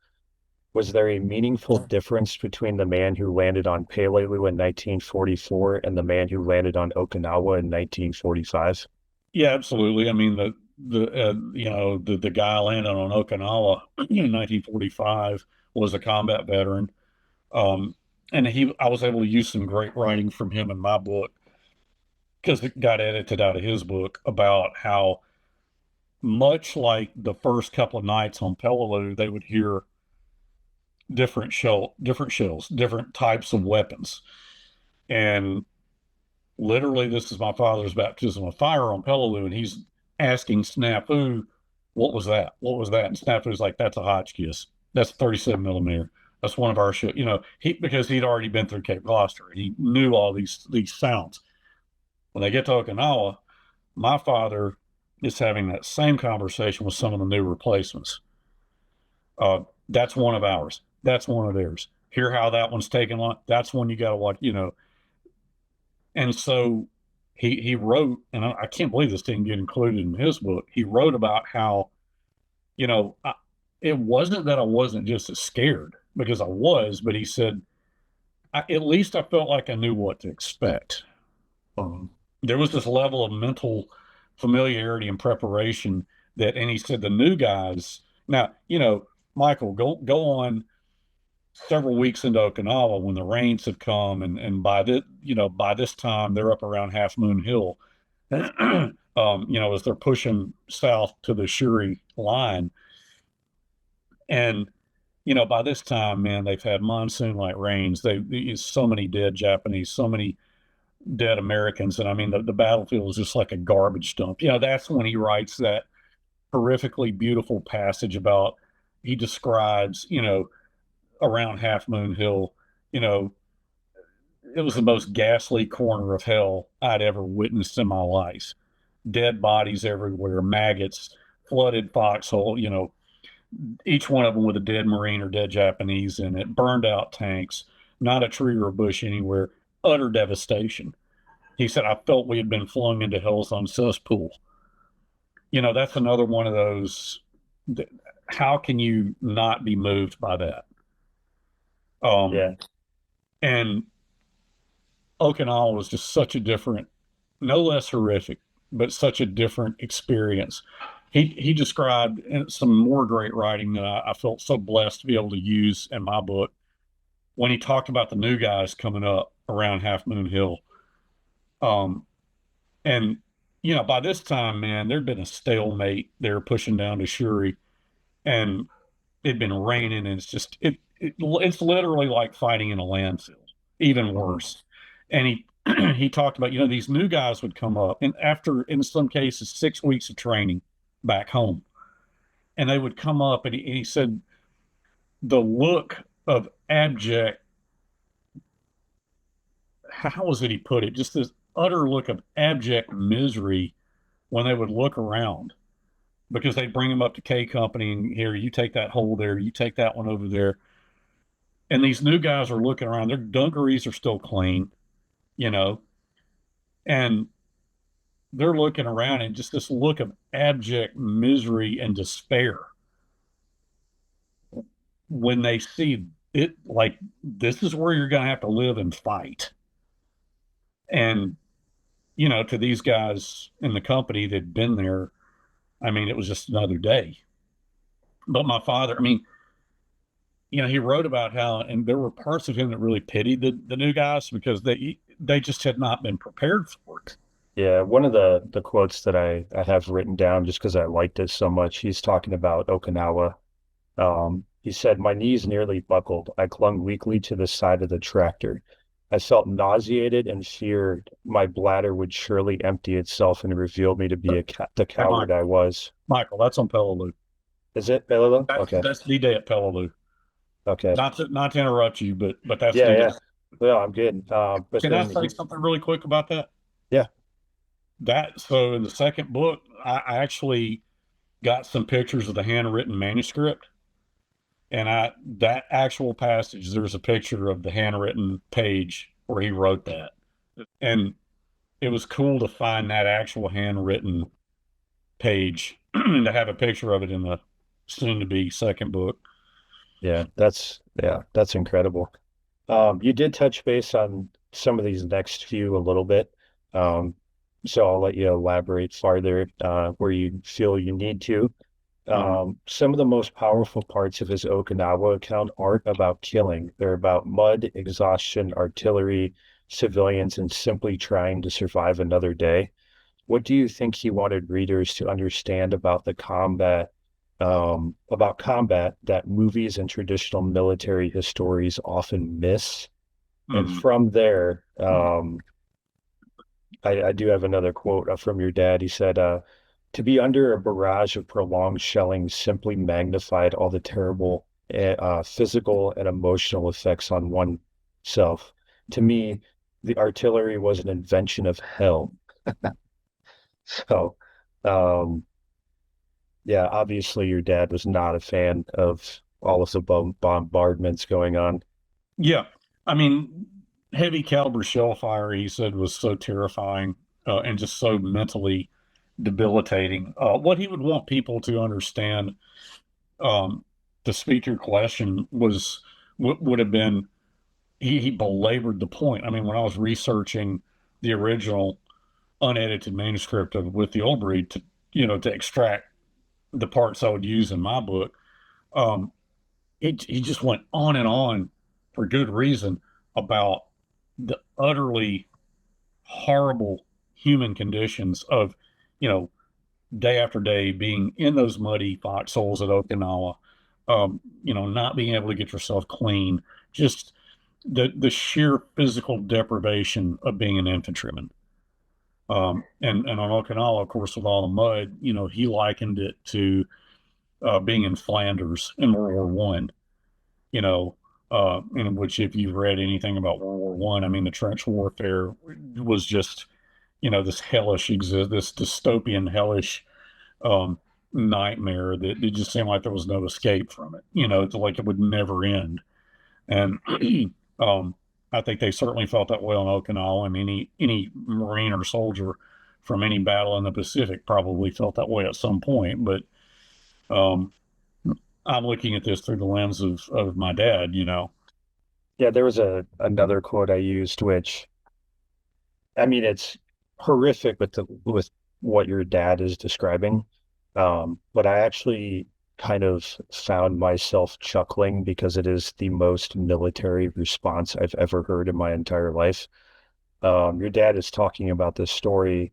was there a meaningful difference between the man who landed on Peleliu in 1944 and the man who landed on Okinawa in 1945?
Yeah, absolutely. I mean, the guy landing on Okinawa in 1945 was a combat veteran. Um, and I was able to use some great writing from him in my book because it got edited out of his book about how much like the first couple of nights on Peleliu, they would hear different shells, different types of weapons. And literally, this is my father's baptism of fire on Peleliu, and he's asking Snafu, "What was that? What was that?" And Snafu's like, "That's a Hotchkiss. That's 37 millimeter. That's one of our shit." Because he'd already been through Cape Gloucester. He knew all these sounds. When they get to Okinawa, my father is having that same conversation with some of the new replacements. That's one of ours. That's one of theirs. Hear how that one's taken on? That's one you got to watch. And so he wrote, and I can't believe this didn't get included in his book. He wrote about how, you know, I, it wasn't that I wasn't just as scared because I was, but he said, at least I felt like I knew what to expect.
Um,
There was this level of mental familiarity and preparation and he said the new guys, now, Michael, go on several weeks into Okinawa when the rains have come, and by this time they're up around Half Moon Hill, as they're pushing south to the Shuri line, and by this time, man, they've had monsoon like rains. So many dead Japanese, so many dead Americans, and I mean the battlefield is just like a garbage dump. That's when he writes that horrifically beautiful passage about he describes, around Half Moon Hill, you know, it was the most ghastly corner of hell I'd ever witnessed in my life. Dead bodies everywhere, maggots, flooded foxhole, each one of them with a dead Marine or dead Japanese in it, burned out tanks, not a tree or a bush anywhere, utter devastation. He said, I felt we had been flung into hell's on cesspool. That's another one of those. How can you not be moved by that? Um,
yeah,
and Okinawa was just such a different, no less horrific, but such a different experience. He described some more great writing that I felt so blessed to be able to use in my book when he talked about the new guys coming up around Half Moon Hill. Um, and by this time, man, there'd been a stalemate. They were pushing down to Shuri, and it'd been raining, and it's literally like fighting in a landfill, even
mhm.
worse. And he talked about, these new guys would come up, and after, in some cases, 6 weeks of training back home, and they would come up, and he said the look of abject, how was it he put it? Just this utter look of abject misery when they would look around because they'd bring them up to K Company and here, you take that hole there, you take that one over there. And these new guys are looking around, their dungarees are still clean, you know, and they're looking around and just this look of abject misery and despair when they see it, like this is where you're going to have to live and fight. And to these guys in the company that'd been there, I mean, it was just another day. But my father, I mean, he wrote about how, and there were parts of him that really pitied the new guys because they just had not been prepared for it.
Yeah, one of the quotes that I have written down just because I liked it so much, he's talking about Okinawa. He said, my knees nearly buckled. I clung weakly to the side of the tractor. I felt nauseated and feared my bladder would surely empty itself and reveal me to be the
Hey,
coward I was.
Michael, that's on Peleliu.
Is it, Peleliu?
That's
Okay.
that's D Day at Peleliu.
Okay.
Not to interrupt you, but that's
Yeah,
D Day.
yeah. Well, I'm good. But
Can I
then
say something really quick about that?
yeah.
So in the second book, I actually got some pictures of the handwritten manuscript, and that actual passage, there's a picture of the handwritten page where he wrote that, and it was cool to find that actual handwritten. page and to have a picture of it in the soon to be second book.
Yeah, that's incredible. You did touch base on some of these next few a little bit. Um, so I'll let you elaborate farther where you feel you need to.
Mhm.
Some of the most powerful parts of his Okinawa account aren't about killing. They're about mud, exhaustion, artillery, civilians, and simply trying to survive another day. What do you think he wanted readers to understand about combat that movies and traditional military histories often miss? And
Mhm.
from there, I do have another quote from your dad. He said, to be under a barrage of prolonged shelling simply magnified all the terrible physical and emotional effects on oneself. To me, the artillery was an invention of hell. So, um, yeah, obviously your dad was not a fan of all of the bombardments going on.
Yeah. I mean, heavy caliber shell fire, he said, was so terrifying and just so mentally debilitating. What he would want people to understand, um, to speak to your question, was what would have been he belabored the point. I mean, when I was researching the original unedited manuscript of With the Old Breed to to extract the parts I would use in my book, um, he just went on and on for good reason about the utterly horrible human conditions of, you know, day after day being in those muddy foxholes at Okinawa, not being able to get yourself clean, just the sheer physical deprivation of being an infantryman. And on Okinawa, of course, with all the mud, he likened it to being in Flanders in World War One. In which if you've read anything about World War One, I mean, the trench warfare was just, this this dystopian, hellish um, nightmare that it just seemed like there was no escape from it. It's like it would never end. And um, I think they certainly felt that way on Okinawa. I mean, any Marine or soldier from any battle in the Pacific probably felt that way at some point. But um, I'm looking at this through the lens of my dad.
Yeah, there was another quote I used, which I mean, it's horrific with what your dad is describing. But I actually kind of found myself chuckling because it is the most military response I've ever heard in my entire life. Your dad is talking about this story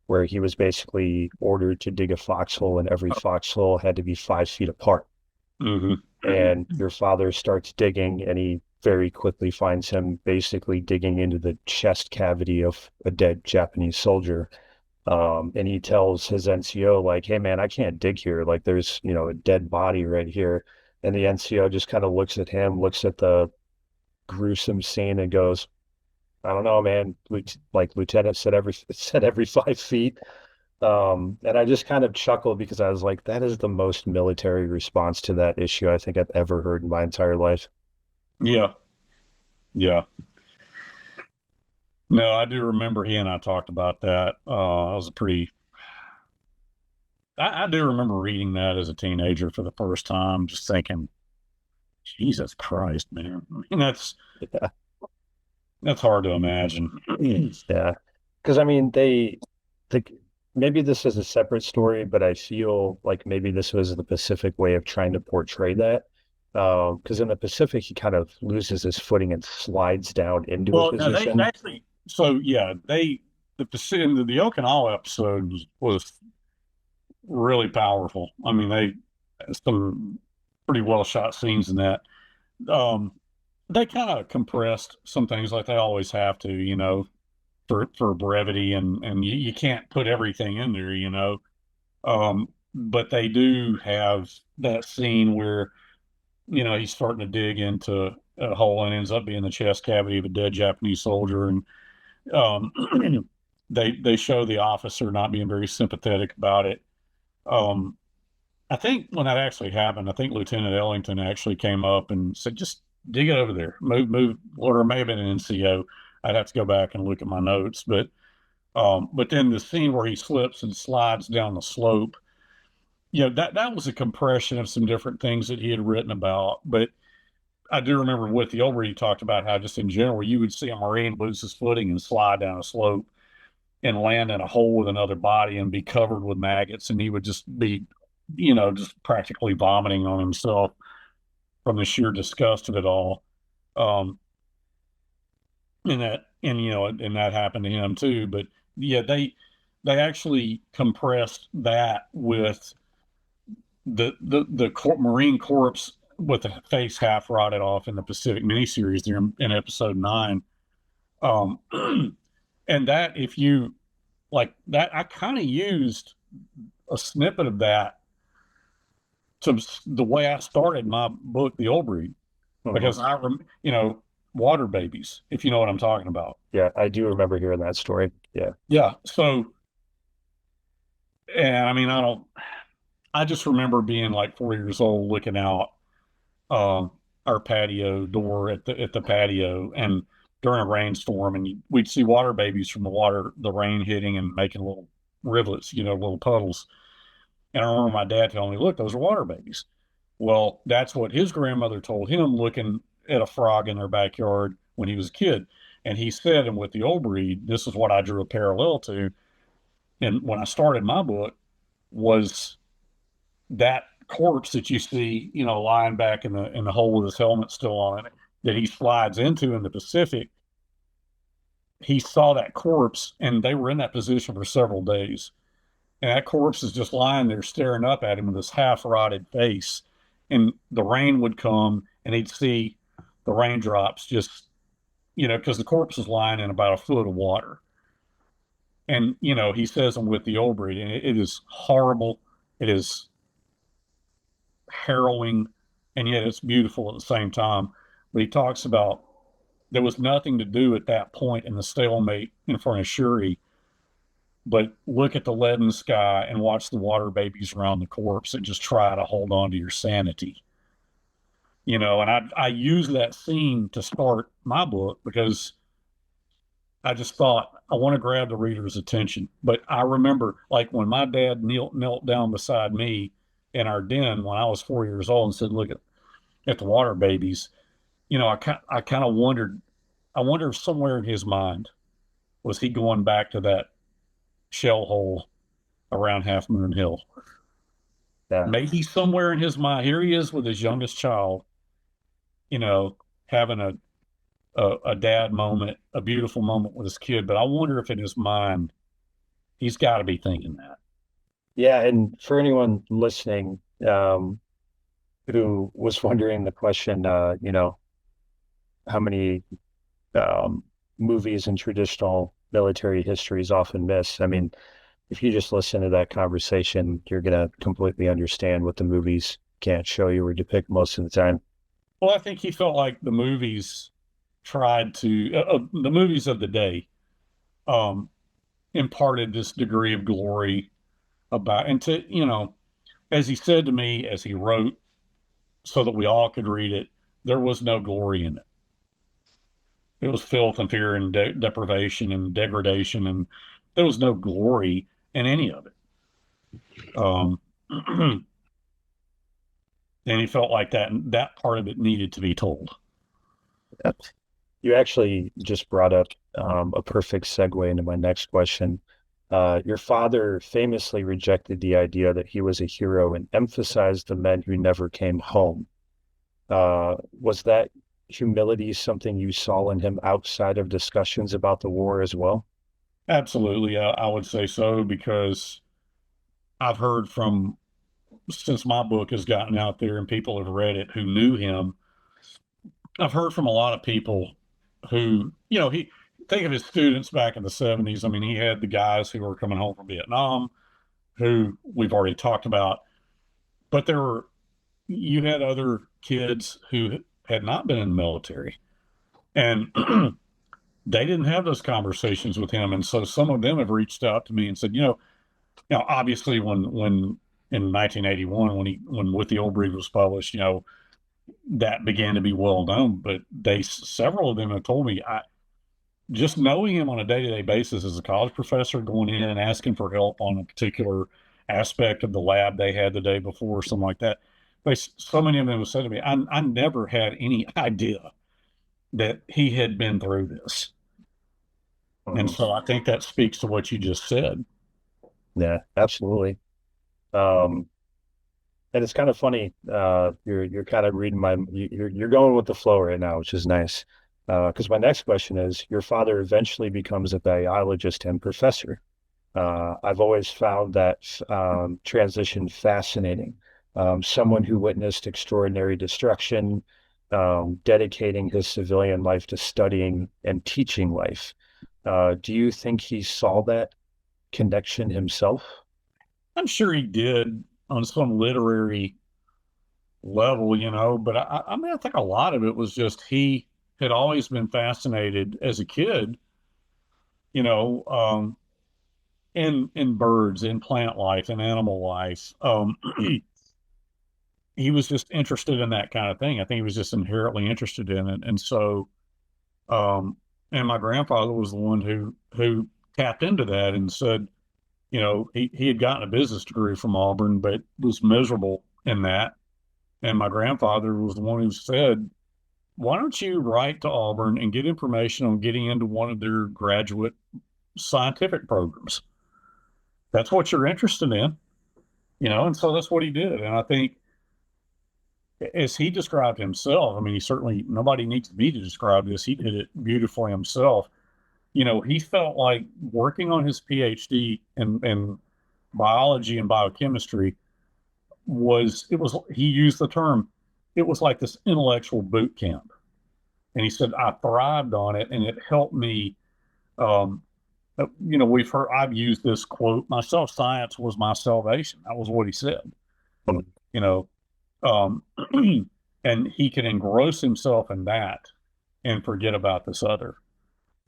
where he was basically ordered to dig a foxhole, and every foxhole had to be 5 feet apart.
Hmm.
And your father starts digging, and he very quickly finds him basically digging into the chest cavity of a dead Japanese soldier. And he tells his NCO, like, hey, man, I can't dig here. Like, there's, a dead body right here. And the NCO just kind of looks at him, looks at the gruesome scene and goes, I don't know, man. Like Lieutenant said every 5 feet. And I just kind of chuckled because I was like, that is the most military response to that issue I think I've ever heard in my entire life.
Yeah, yeah. No, I do remember he and I talked about that. I was a pretty. I do remember reading that as a teenager for the first time, just thinking, Jesus Christ, man. I mean,
Yeah.
that's hard to imagine.
Yeah. Because I mean, the, maybe this is a separate story, but I feel like maybe this was the Pacific way of trying to portray that. Because in the Pacific, he kind of loses his footing and slides down into a
Well, no, they
position.
actually. So yeah, the Okinawa episode was really powerful. I mean, they some pretty well shot scenes in that. Um, they kind of compressed some things like they always have to, for brevity, and you can't put everything in there. But they do have that scene where, he's starting to dig into a hole and ends up being the chest cavity of a dead Japanese soldier. And um, they show the officer not being very sympathetic about it. Um, I think when that actually happened, I think Lieutenant Ellington actually came up and said, just dig it over there, move, or it may have been an NCO. I'd have to go back and look at my notes, but But then the scene where he slips and slides down the slope, that was a compression of some different things that he had written about. But I do remember with the over, he talked about how just in general, you would see a Marine lose his footing and slide down a slope and land in a hole with another body and be covered with maggots. And he would just be, just practically vomiting on himself from the sheer disgust of it all. Um, and that happened to him too. But yeah, they actually compressed that with the Marine Corpse with the face half rotted off in the Pacific miniseries there in episode 9. Um, and that, if you like that, I kind of used a snippet of that to the way I started my book, The Old Breed,
Mhm.
because water babies, if you know what I'm talking about.
Yeah, I do remember hearing that story. Yeah.
Yeah. So, and I mean, I just remember being like 4 years old, looking out um, our patio door at the patio, and during a rainstorm, and we'd see water babies from the rain hitting and making little rivulets, little puddles. And I remember my dad telling me, "Look, those are water babies." Well, that's what his grandmother told him looking at a frog in their backyard when he was a kid. And he said, and with the old breed, this is what I drew a parallel to. And when I started my book, was that corpse that you see, lying back in the hole with his helmet still on it, that he slides into in the Pacific. He saw that corpse, and they were in that position for several days. And that corpse is just lying there staring up at him with this half rotted face. And the rain would come, and he'd see the raindrops just, because the corpse is lying in about a foot of water. And, he says I'm with the old breed, and it is horrible. It is harrowing, and yet it's beautiful at the same time. But he talks about there was nothing to do at that point in the stalemate in front of Shuri, but look at the leaden sky and watch the water babies around the corpse and just try to hold on to your sanity. And I use that scene to start my book because I just thought I want to grab the reader's attention. But I remember, like, when my dad knelt down beside me in our den when I was 4 years old and said, "Look at the water babies." I kind of wondered. I wonder if somewhere in his mind was he going back to that shell hole around Half Moon Hill.
Yeah.
Maybe somewhere in his mind, here he is with his youngest child, you know, having a dad moment, a beautiful moment with his kid. But I wonder if in his mind, he's got to be thinking that.
Yeah, and for anyone listening, who was wondering the question, how many um, movies and traditional military history is often missed. I mean, if you just listen to that conversation, you're going to completely understand what the movies can't show you or depict most of the time.
Well, I think he felt like the movies the movies of the day um, imparted this degree of glory about, and as he said to me, as he wrote, so that we all could read it, there was no glory in it. It was filth and fear and deprivation and degradation, and there was no glory in any of it. And he felt like that part of it needed to be told.
Yep. You actually just brought up a perfect segue into my next question. Your father famously rejected the idea that he was a hero and emphasized the men who never came home. Was that humility something you saw in him outside of discussions about the war as well?
Absolutely, I would say so because I've heard from since my book has gotten out there and people have read it who knew him. I've heard from a lot of people who, he think of his students back in the 70s. I mean, he had the guys who were coming home from Vietnam, who we've already talked about, but you had other kids who had not been in the military, and they didn't have those conversations with him. And so some of them have reached out to me and said, obviously when in 1981, when With the Old Breed was published, that began to be well known, but several of them have told me, just knowing him on a day-to-day basis as a college professor, going in and asking for help on a particular aspect of the lab they had the day before or something like that. But so many of them have said to me, I never had any idea that he had been through this. And
Mhm.
so I think that speaks to what you just said.
Yeah, absolutely. Um, and it's kind of funny. You're kind of reading you're going with the flow right now, which is nice. Because my next question is, your father eventually becomes a biologist and professor. I've always found that transition fascinating. Someone who witnessed extraordinary destruction, dedicating his civilian life to studying and teaching life. Do you think he saw that connection himself?
I'm sure he did on some literary level, but I mean, I think a lot of it was just he had always been fascinated as a kid, you know, in birds, in plant life, in animal life. He was just interested in that kind of thing. I think he was just inherently interested in it, and so, um, and my grandfather was the one who tapped into that and said, he had gotten a business degree from Auburn, but was miserable in that. And my grandfather was the one who said, why don't you write to Auburn and get information on getting into one of their graduate scientific programs? That's what you're interested in, and so that's what he did. And I think, as he described himself, I mean, he certainly, nobody needs me to describe this. He did it beautifully himself. He felt like working on his PhD in biology and biochemistry he used the term, it was like this intellectual boot camp. And he said, I thrived on it and it helped me. Um, I've used this quote myself, science was my salvation. That was what he said, you know, um, and he could engross himself in that and forget about this other.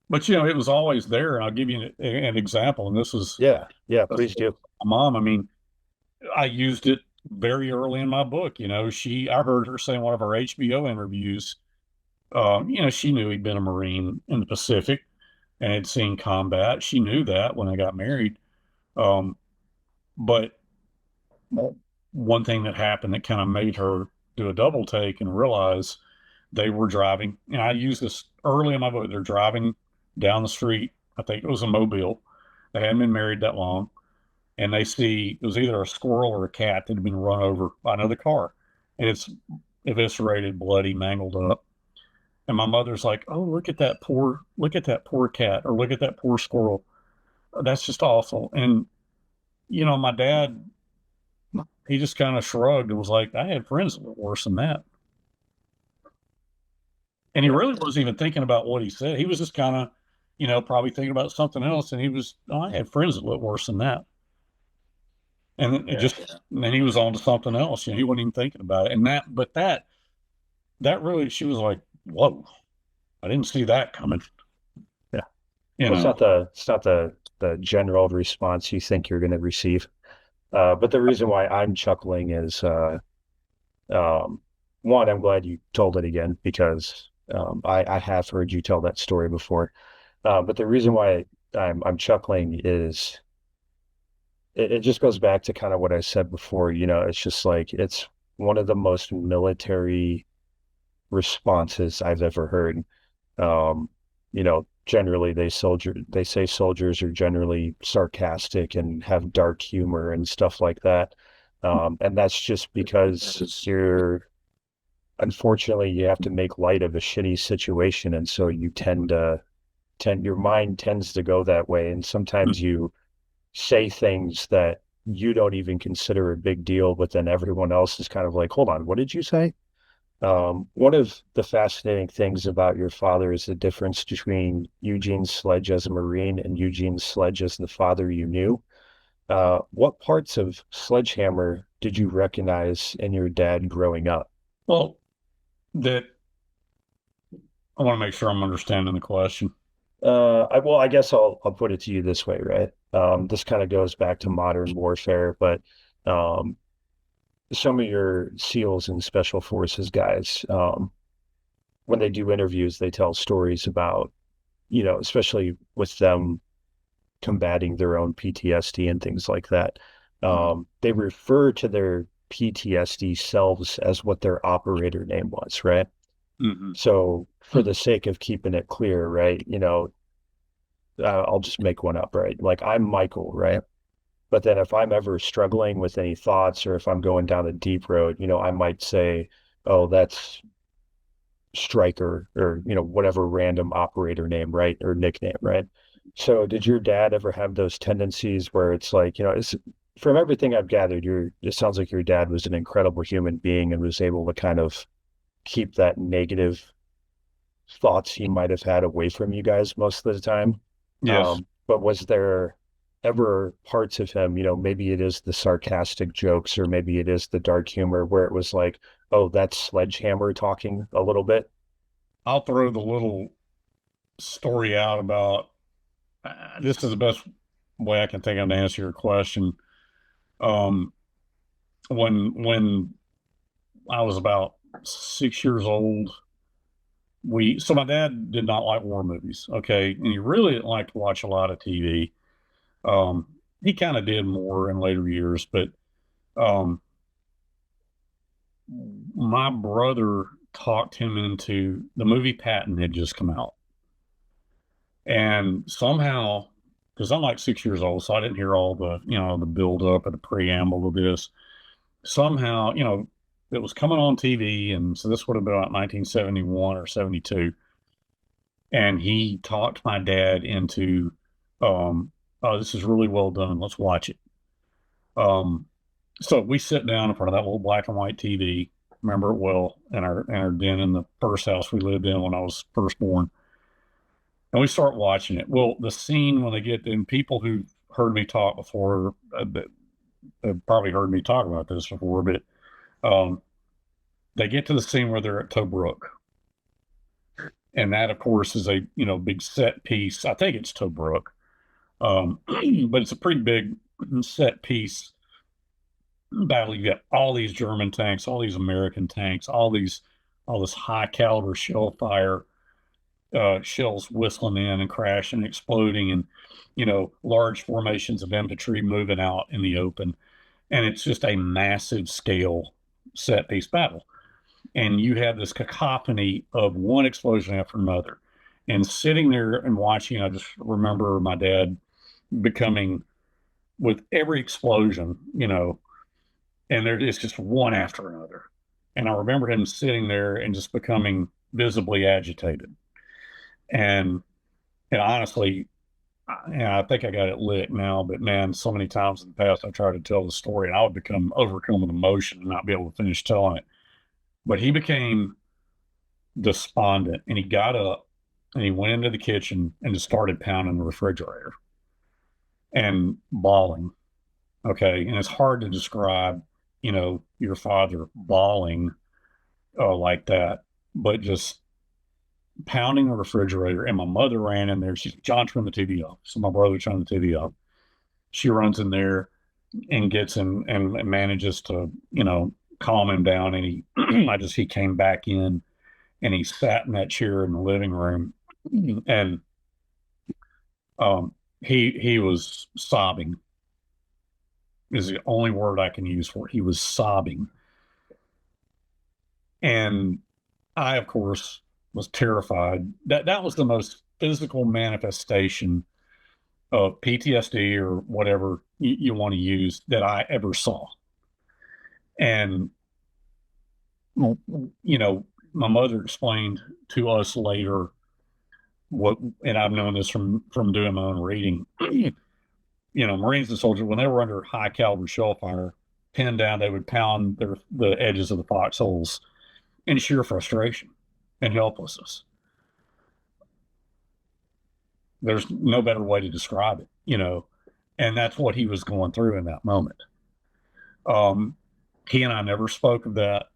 But, it was always there. And I'll give you an example. And this was
Yeah, yeah,
this
please do.
my mom. I mean, I used it very early in my book. I heard her say in one of her HBO interviews, she knew he'd been a Marine in the Pacific and had seen combat. She knew that when I got married. Um, but one thing that happened that kind of made her do a double take and realize they were driving, and I use this early in my book. They're driving down the street. I think it was in Mobile. They hadn't been married that long. And they see it was either a squirrel or a cat that had been run over by another car. And it's eviscerated, bloody, mangled up. And my mother's like, "Oh, look at that poor cat, or look at that poor squirrel. That's just awful." And my dad, he just kind of shrugged and was like, "I had friends that were worse than that." And he
Yeah,
really wasn't even thinking about what he said. He was just kind of, probably thinking about something else. And I had friends that looked worse than that. And it
yeah,
just, and then he was on to something else. He wasn't even thinking about it. That really, she was like, "Whoa, I didn't see that coming."
yeah.
You
Well,
know,
it's not the general response you think you're going to receive. But the reason why I'm chuckling is um, one, I'm glad you told it again because I have heard you tell that story before. But the reason why I'm chuckling is it just goes back to kind of what I said before. It's just like it's one of the most military responses I've ever heard. Generally they say soldiers are generally sarcastic and have dark humor and stuff like that. And that's just because unfortunately, you have to make light of a shitty situation. And so you your mind tends to go that way. And sometimes you say things that you don't even consider a big deal, but then everyone else is kind of like, hold on, what did you say? One of the fascinating things about your father is the difference between Eugene Sledge as a Marine and Eugene Sledge as the father you knew. What parts of Sledgehammer did you recognize in your dad growing up?
well, that I want to make sure I'm understanding the question.
I guess I'll put it to you this way, right? This kind of goes back to modern warfare, but um, some of your SEALs and Special Forces guys, when they do interviews, they tell stories about especially with them combating their own PTSD and things like that. They refer to their PTSD selves as what their operator name was, right?
Mm-hmm.
So for the sake of keeping it clear, right, I'll just make one up, right? Like I'm Michael, right? But then if I'm ever struggling with any thoughts or if I'm going down a deep road, I might say, oh, that's Striker or, whatever random operator name, right? Or nickname, right? So did your dad ever have those tendencies where it's like, from everything I've gathered, it sounds like your dad was an incredible human being and was able to kind of keep that negative thoughts he might have had away from you guys most of the time.
Yes.
But was there ever parts of him, maybe it is the sarcastic jokes or maybe it is the dark humor where it was like, oh, that's Sledgehammer talking a little bit?
I'll throw the little story out about this is the best way I can think of to answer your question. Um, when I was about 6 years old, so my dad did not like war movies, okay, and he really didn't like to watch a lot of TV. Um, he kind of did more in later years, but um, my brother talked him into the movie Patton had just come out. And somehow, because I'm like 6 years old, so I didn't hear all the build up and the preamble of this. Somehow, it was coming on TV. And so this would have been about 1971 or 72. And he talked my dad into, oh, this is really well done. Let's watch it. Um, so we sit down in front of that little black and white TV. Remember it well in our den in the first house we lived in when I was first born. And we start watching it. Well, the scene when they get in, people who heard me talk before, have probably heard me talk about this before, but um, they get to the scene where they're at Tobruk. And that, of course, is a big set piece. I think it's Tobruk, but it's a pretty big set piece battle. You got all these German tanks, all these American tanks, all this high caliber shell fire, shells whistling in and crashing and exploding, and large formations of infantry moving out in the open, and it's just a massive scale set piece battle. And you have this cacophony of one explosion after another. And sitting there and watching, I just remember my dad becoming, with every explosion, and there is just one after another. And I remember him sitting there and just becoming visibly agitated. And honestly, I think I got it lit now, but man, so many times in the past I tried to tell the story and I would become overcome with emotion and not be able to finish telling it. But he became despondent and he got up and he went into the kitchen and just started pounding the refrigerator and bawling. Okay. And it's hard to describe, your father bawling like that, but just pounding the refrigerator. And my mother ran in there. She's, John, turn the TV off. So my brother turned the TV off. She runs in there and gets him and manages to, calm him down. And he came back in and he sat in that chair in the living room and he was sobbing is the only word I can use for it. He was sobbing. And I, of course, was terrified. That was the most physical manifestation of PTSD or whatever you want to use that I ever saw. And, my mother explained to us later and I've known this from doing my own reading. Marines and soldiers, when they were under high caliber shell fire, pinned down, they would pound the edges of the foxholes in sheer frustration and helplessness. There's no better way to describe it, and that's what he was going through in that moment. He and I never spoke of that.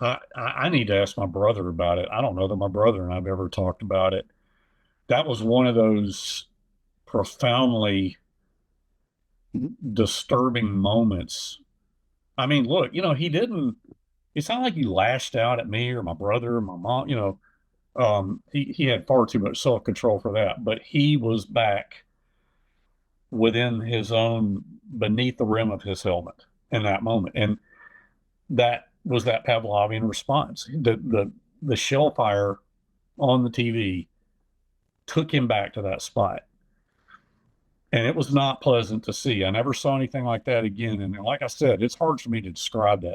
I need to ask my brother about it. I don't know that my brother and I've ever talked about it. That was one of those profoundly disturbing moments. I mean, look, it's not like he lashed out at me or my brother or my mom, He had far too much self-control for that, but he was back within his own, beneath the rim of his helmet in that moment. And that was that Pavlovian response. The shell fire on the TV took him back to that spot. And it was not pleasant to see. I never saw anything like that again. And like I said, it's hard for me to describe that.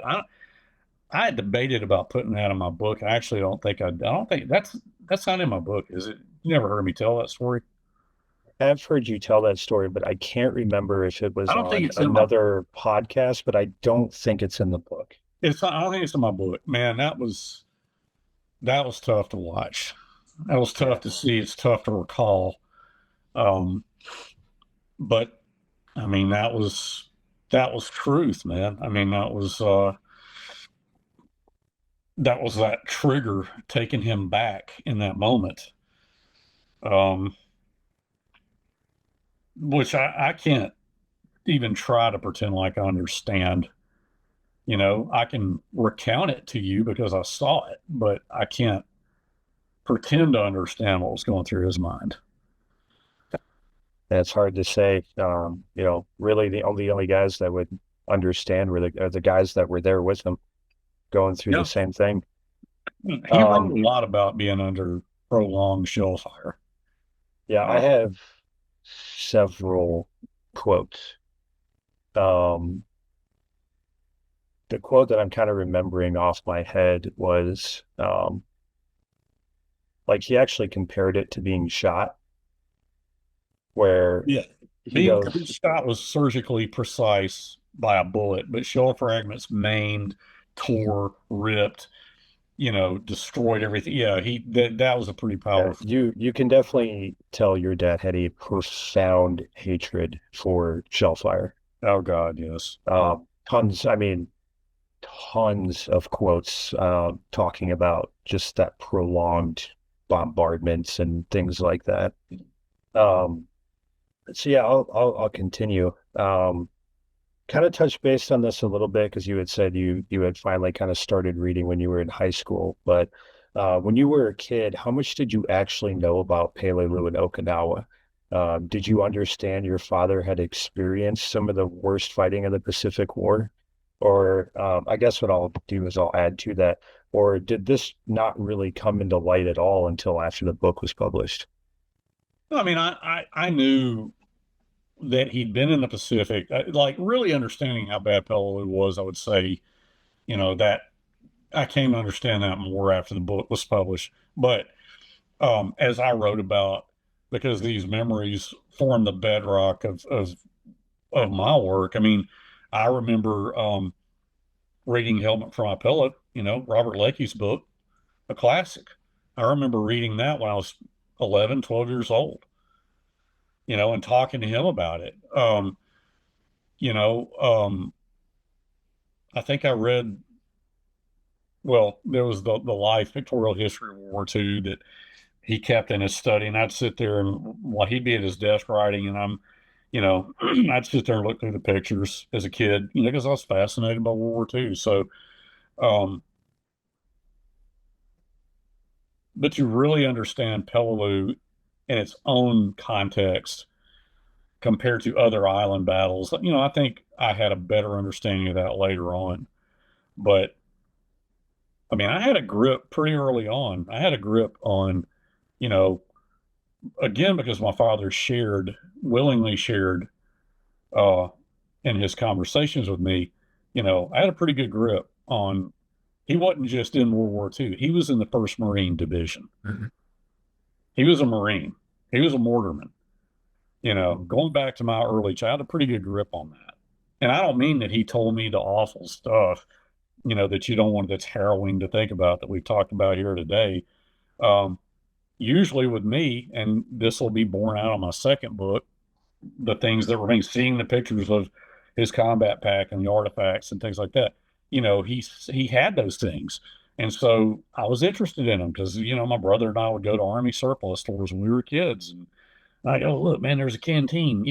I had debated about putting that in my book. I actually don't think that's not in my book, is it? You never heard me tell that story.
I've heard you tell that story, but I can't remember if it
I
was
don't think
on
it's in my
another podcast, but I don't think it's in the book.
it's not, I don't think it's in my book. Man, that was tough to watch. That was
Yeah.
tough to see. It's tough to recall. Um, but I mean, that was truth, man. I mean, that was that trigger taking him back in that moment. Um, which I can't even try to pretend like I understand. I can recount it to you because I saw it, but I can't pretend to understand what was going through his mind.
That's hard to say. Really the only guys that would understand are the guys that were there with him going through the
Yeah.
same thing.
He wrote
Um,
a lot about being under prolonged shell fire.
yeah, I have several quotes. Um, the quote that I'm kind of remembering off my head was like he actually compared it to being shot, where
Yeah.
he
Being
goes,
shot was surgically precise by a bullet, but shell fragments maimed, tore, ripped, destroyed everything. Yeah, that was a pretty
yeah,
powerful.
you can definitely tell your dad had a profound hatred for shellfire.
Oh God, yes.
Tons, I mean, tons of quotes talking about just that prolonged bombardments and things like that. Um, so yeah, I'll continue. Kind of touch base on this a little bit because you had said you had finally kind of started reading when you were in high school, but when you were a kid, how much did you actually know about Peleliu and Okinawa? Did you understand your father had experienced some of the worst fighting of the Pacific War? Or I guess what I'll do is I'll add to that. Or did this not really come into light at all until after the book was published?
I mean, I knew that he'd been in the Pacific, like really understanding how bad Peleliu was. I would say, that I came to understand that more after the book was published. But as I wrote about, because these memories form the bedrock of my work. I mean, I remember reading Helmet from My Pillow, Robert Lecky's book, a classic. I remember reading that when I was 11, 12 years old, and talking to him about it. You know, I think I read, well, there was the Life Pictorial History of World War II that he kept in his study, and I'd sit there and while he'd be at his desk writing, and I'd sit there and look through the pictures as a kid, because I was fascinated by World War II. So, um, but you really understand Peleliu in its own context compared to other island battles. I think I had a better understanding of that later on. But I mean, I had a grip pretty early on. I had a grip on, you know, again, because my father willingly shared uh, in his conversations with me, I had a pretty good grip on, he wasn't just in World War II. He was in the 1st Marine Division. He was a Marine. He was a mortarman. Going back to my early child, I had a pretty good grip on that. And I don't mean that he told me the awful stuff, that you don't want, that's harrowing to think about, that we've talked about here today. Um, Usually with me, and this will be borne out on my second book, the things that remain, seeing the pictures of his combat pack and the artifacts and things like that. He had those things. And so I was interested in them because, my brother and I would go to Army surplus stores when we were kids. And I go, look, man, there's a canteen.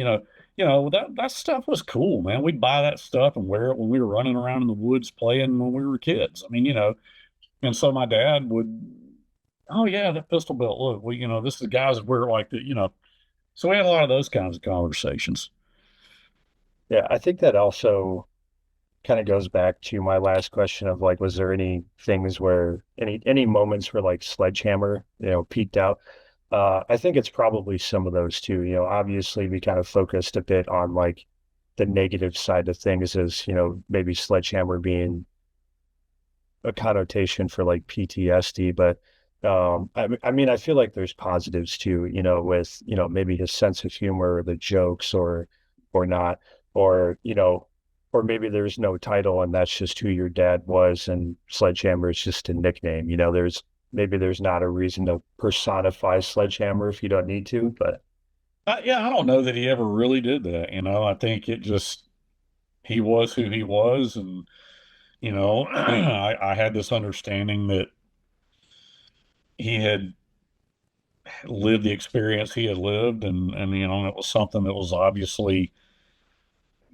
That stuff was cool, man. We'd buy that stuff and wear it when we were running around in the woods playing when we were kids. I mean, and so my dad would oh yeah, the pistol belt. Look, this is guys we're like the. So we had a lot of those kinds of conversations.
Yeah, I think that also kind of goes back to my last question of like, was there any things where any moments where like Sledgehammer, peaked out? I think it's probably some of those too. Obviously we kind of focused a bit on like the negative side of things as, maybe Sledgehammer being a connotation for like PTSD, but I mean, I feel like there's positives too, with, maybe his sense of humor, the jokes or not, or, or maybe there's no title and that's just who your dad was and Sledgehammer is just a nickname. There's not a reason to personify Sledgehammer if you don't need to, but
Yeah, I don't know that he ever really did that. I think it just he was who he was, and I had this understanding that he had lived the experience he had lived, and it was something that was obviously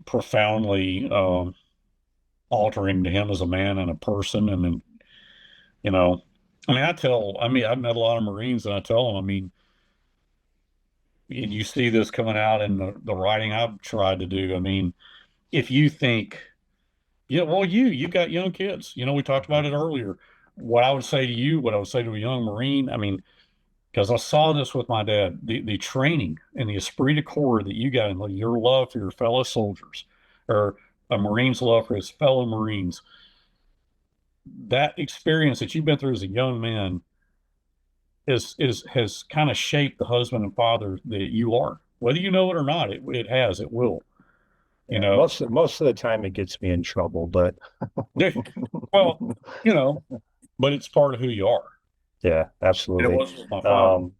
profoundly altering to him as a man and a person. And then, you know, I've met a lot of Marines, and I tell them, and you see this coming out in the writing I've tried to do. If you think, yeah, well, you got young kids. We talked about it earlier. What I would say to you, what I would say to a young Marine, because I saw this with my dad, the training and the esprit de corps that you got, and like your love for your fellow soldiers, or a Marine's love for his fellow Marines, that experience that you've been through as a young man is has kind of shaped the husband and father that you are. Whether you know it or not, it has, it will. You
yeah,
know,
most of the time it gets me in trouble, but
well, you know, but it's part of who you are.
yeah,
And it
absolutely.
was with my father.
Um,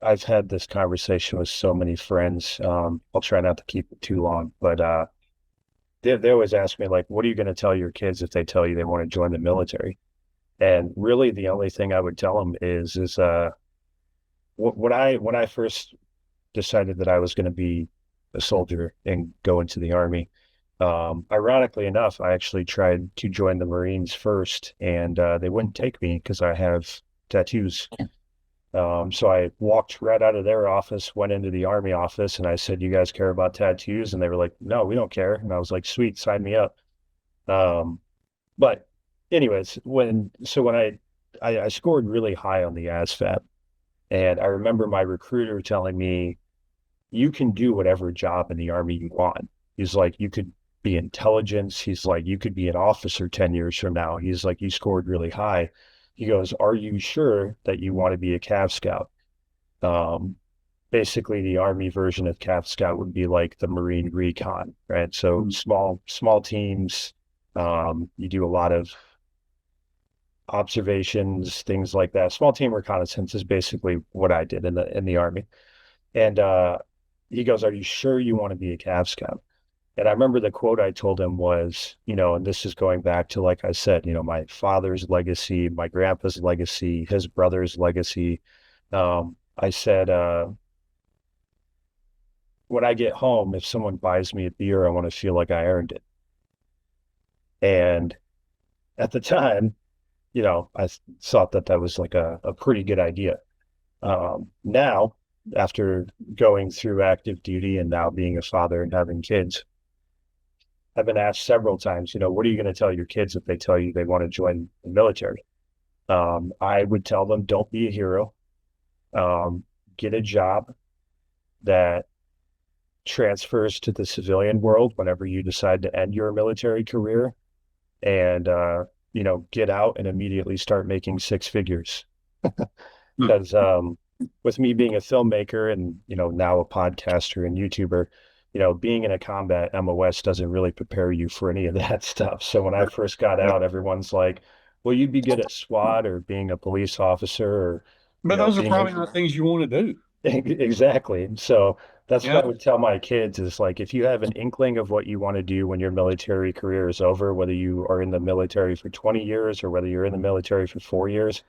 I've had this conversation with so many friends. I'll try not to keep it too long, but they always ask me like, what are you going to tell your kids if they tell you they want to join the military? And really the only thing I would tell them is when I first decided that I was going to be a soldier and go into the army, ironically enough, I actually tried to join the Marines first, and they wouldn't take me because I have tattoos. So I walked right out of their office, went into the army office, and I said, "You guys care about tattoos?" And they were like, "No, we don't care." And I was like, "Sweet, sign me up." Um, but anyways, when I scored really high on the ASVAB, and I remember my recruiter telling me, "You can do whatever job in the army you want." He's like, "You could be intelligence." He's like, "You could be an officer 10 years from now." He's like, "You scored really high." He goes, "Are you sure that you want to be a Cav Scout?" Um, Basically the army version of Cav Scout would be like the Marine Recon, right? So small teams. You do a lot of observations, things like that. Small team reconnaissance is basically what I did in the army. And he goes, "Are you sure you want to be a Cav Scout?" And I remember the quote I told him was, and this is going back to, like I said, my father's legacy, my grandpa's legacy, his brother's legacy. I said, when I get home, if someone buys me a beer, I want to feel like I earned it. And at the time, I thought that that was like a pretty good idea. Now, after going through active duty and now being a father and having kids, I've been asked several times, what are you going to tell your kids if they tell you they want to join the military? I would tell them, don't be a hero. Get a job that transfers to the civilian world whenever you decide to end your military career, and get out and immediately start making six figures.
Hmm.
Because with me being a filmmaker and now a podcaster and YouTuber, being in a combat MOS doesn't really prepare you for any of that stuff. So when I first got out, everyone's like, "Well, you'd be good at SWAT or being a police officer or
But those are
being
probably not things you want to do.
exactly." So that's what I
Yeah.
would tell my kids is like, if you have an inkling of what you want to do when your military career is over, whether you are in the military for 20 years or whether you're in the military for 4 years,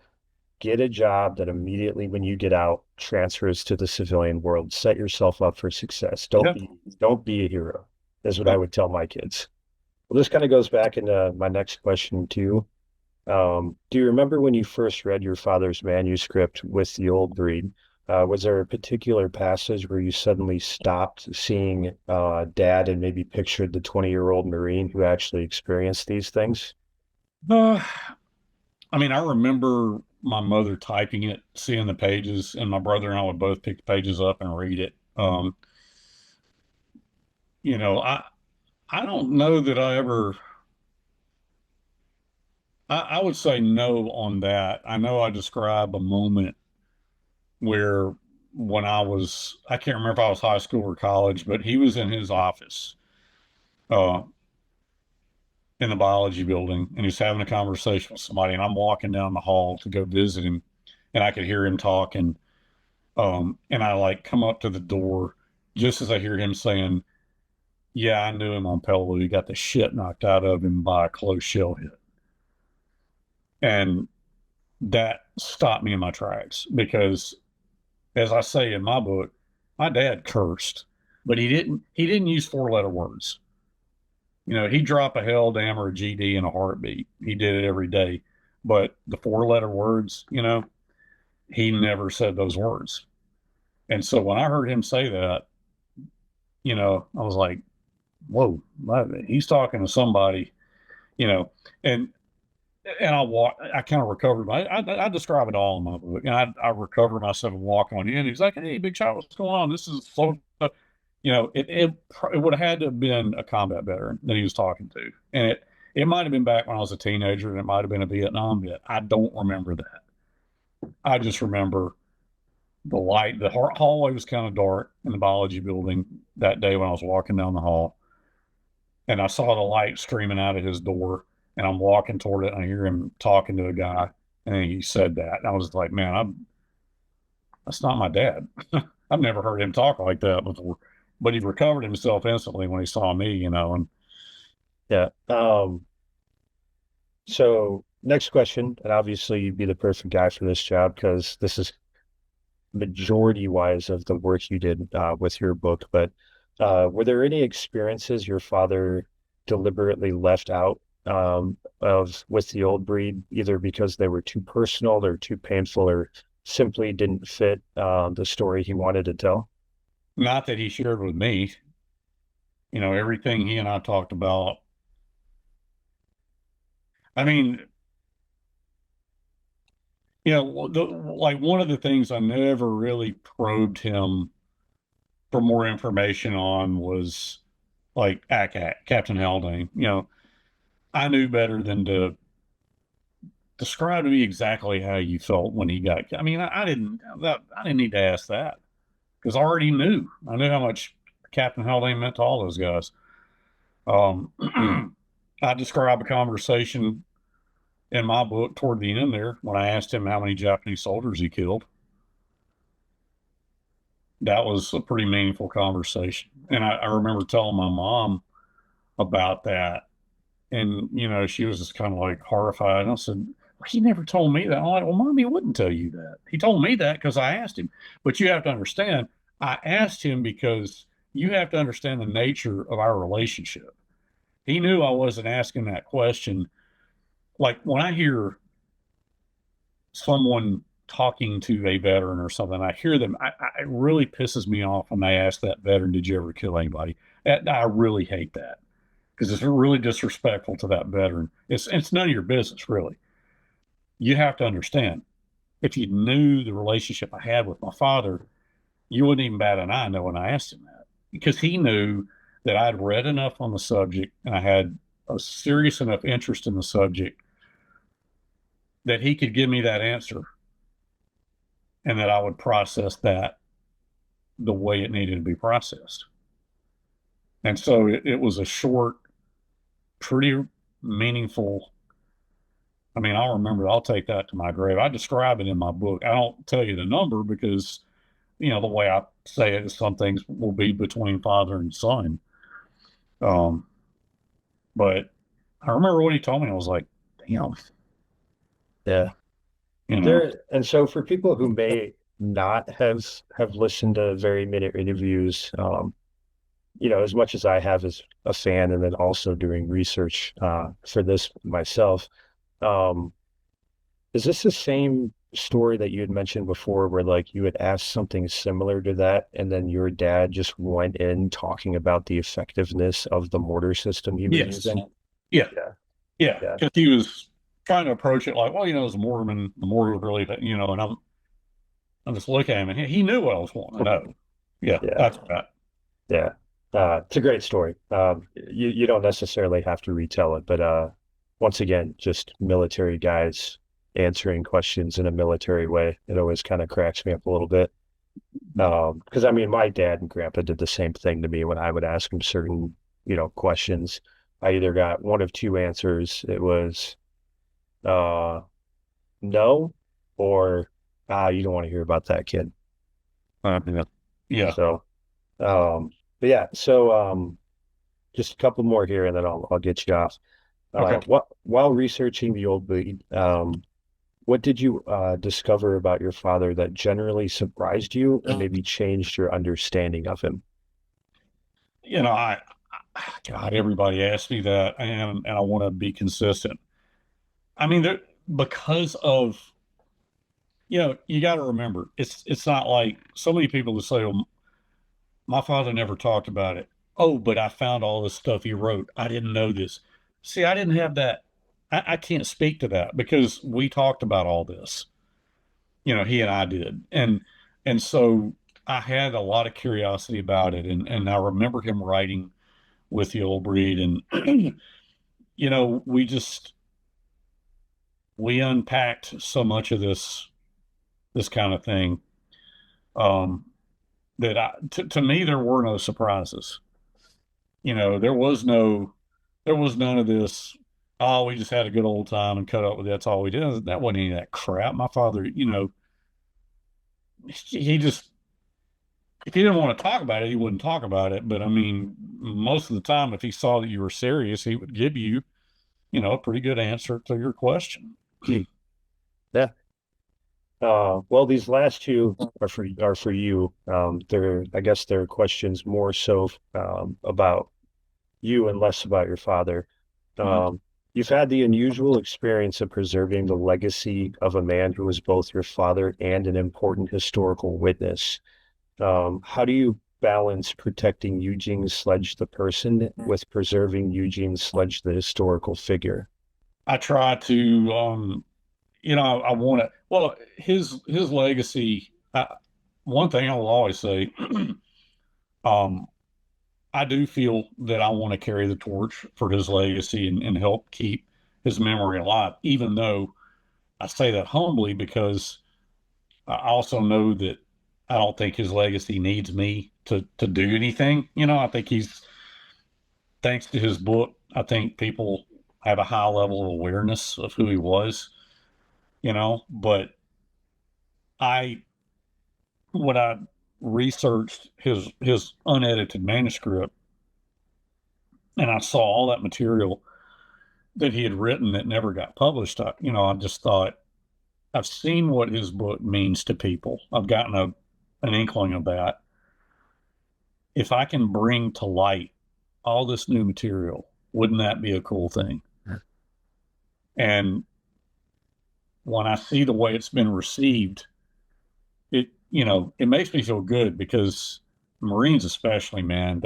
get a job that immediately when you get out transfers to the civilian world. Set yourself up for success.
Yeah.
Don't be a hero, is what
Yeah.
I would tell my kids. Well, this kind of goes back into my next question too. Do you remember when you first read your father's manuscript with the old breed? Was there a particular passage where you suddenly stopped seeing Dad and maybe pictured the 20-year-old Marine who actually experienced these things?
Uh, I mean, I remember my mother typing it, seeing the pages, and my brother and I would both pick the pages up and read it. You know, I don't know that I ever. I would say no on that. I know I describe a moment where when I can't remember if I was high school or college, but he was in his office uh, in the biology building, and he's having a conversation with somebody, and I'm walking down the hall to go visit him, and I could hear him talking. And I like come up to the door just as I hear him saying, "Yeah, I knew him on Peleliu. He got the shit knocked out of him by a close shell hit." And that stopped me in my tracks because, as I say in my book, my dad cursed, but he didn't use four-letter words. You know, he'd drop a hell damn or a GD in a heartbeat. He did it every day. But the four-letter words, he never said those words. And so when I heard him say that, I was like, whoa, he's talking to somebody, you know, and I kind of recovered. I describe it all in my book, and I recovered myself and walk on in. He's like, "Hey, big shot, what's going on? This is so." It would have had to have been a combat veteran that he was talking to, and it might have been back when I was a teenager, and it might have been a Vietnam vet. I don't remember that. I just remember the light. The hallway was kind of dark in the biology building that day when I was walking down the hall, and I saw the light streaming out of his door, and I'm walking toward it, and I hear him talking to a guy, and he said that, and I was like, man, that's not my dad. I've never heard him talk like that before, but he recovered himself instantly when he saw me, and
Yeah. So next question, and obviously you'd be the perfect guy for this job because this is majority wise of the work you did with your book. But were there any experiences your father deliberately left out of with the old breed, either because they were too personal or too painful or simply didn't fit the story he wanted to tell?
not that he shared with me, everything he and I talked about. I mean, like one of the things I never really probed him for more information on was like ACAT, Captain Haldane. I knew better than to describe to me exactly how you felt when he got. I mean, I didn't need to ask that because I already knew. I knew how much Captain Haldane meant to all those guys. Um, I describe a conversation in my book toward the end there when I asked him how many Japanese soldiers he killed. That was a pretty meaningful conversation, and I remember telling my mom about that. And, she was just kind of like horrified. And I said, well, he never told me that. I'm like, well, Mommy wouldn't tell you that. He told me that because I asked him. But you have to understand, I asked him because you have to understand the nature of our relationship. He knew I wasn't asking that question. Like when I hear someone talking to a veteran or something, I hear them, it really pisses me off when they ask that veteran, did you ever kill anybody? I really hate that because it's really disrespectful to that veteran. It's none of your business, really. You have to understand, if you knew the relationship I had with my father, you wouldn't even bat an eye knowing I asked him that because he knew that I'd read enough on the subject and I had a serious enough interest in the subject that he could give me that answer and that I would process that the way it needed to be processed. And so it was a short, pretty meaningful. I mean, I'll remember, I'll take that to my grave. I describe it in my book. I don't tell you the number because, the way I say it is some things will be between father and son. Um, but I remember when he told me, I was like, damn,
Yeah.
you know,
There, and so for people who may not have listened to very minute interviews, as much as I have as a fan and then also doing research for this myself, Um, is this the same story that you had mentioned before where like you had asked something similar to that and then your dad just went in talking about the effectiveness of the mortar system he was
Yes.
using?
Yeah.
Yeah,
Yeah.
yeah,
Because he was trying to approach it like, well, as a Mormon, the mortar was really, and I'm just looking at him and he knew what I was wanting to know. Yeah,
yeah,
that's right.
yeah. It's a great story. You don't necessarily have to retell it, but once again, just military guys answering questions in a military way. It always kind of cracks me up a little bit. Because I mean, my dad and grandpa did the same thing to me when I would ask them certain, questions. I either got one of two answers. It was uh, no, or you don't want to hear about that kid.
Yeah. Yeah.
So, but yeah, so just a couple more here, and then I'll get you off.
Okay.
While researching the old bleed, what did you discover about your father that generally surprised you and maybe changed your understanding of him?
You know, God, everybody asks me that, and I want to be consistent. I mean, because of, you got to remember, it's not like so many people that say, "Well, my father never talked about it." Oh, but I found all this stuff he wrote. I didn't know this. See, I didn't have that. I can't speak to that because we talked about all this. He and I did, and so I had a lot of curiosity about it, and I remember him writing with the old breed, and we just we unpacked so much of this kind of thing, um, that to me there were no surprises. There was none of this. Oh, we just had a good old time and cut up with it. That's all we did. That wasn't any of that crap. My father, he just if he didn't want to talk about it, he wouldn't talk about it. But I mean, most of the time, if he saw that you were serious, he would give you, a pretty good answer to your question.
Yeah. Well, these last two are for you. I guess they're questions more so about you and less about your father.
Mhm.
Um, you've had the unusual experience of preserving the legacy of a man who was both your father and an important historical witness. How do you balance protecting Eugene Sledge the person with preserving Eugene Sledge the historical figure?
I try to, I want to. Well, his legacy. One thing I will always say, um, I do feel that I want to carry the torch for his legacy and help keep his memory alive, even though I say that humbly because I also know that I don't think his legacy needs me to do anything. I think thanks to his book, I think people have a high level of awareness of who he was, but I when I researched his unedited manuscript and I saw all that material that he had written that never got published, I just thought I've seen what his book means to people. I've gotten an inkling of that. If I can bring to light all this new material, wouldn't that be a cool thing? And when I see the way it's been received, it makes me feel good because Marines, especially, man,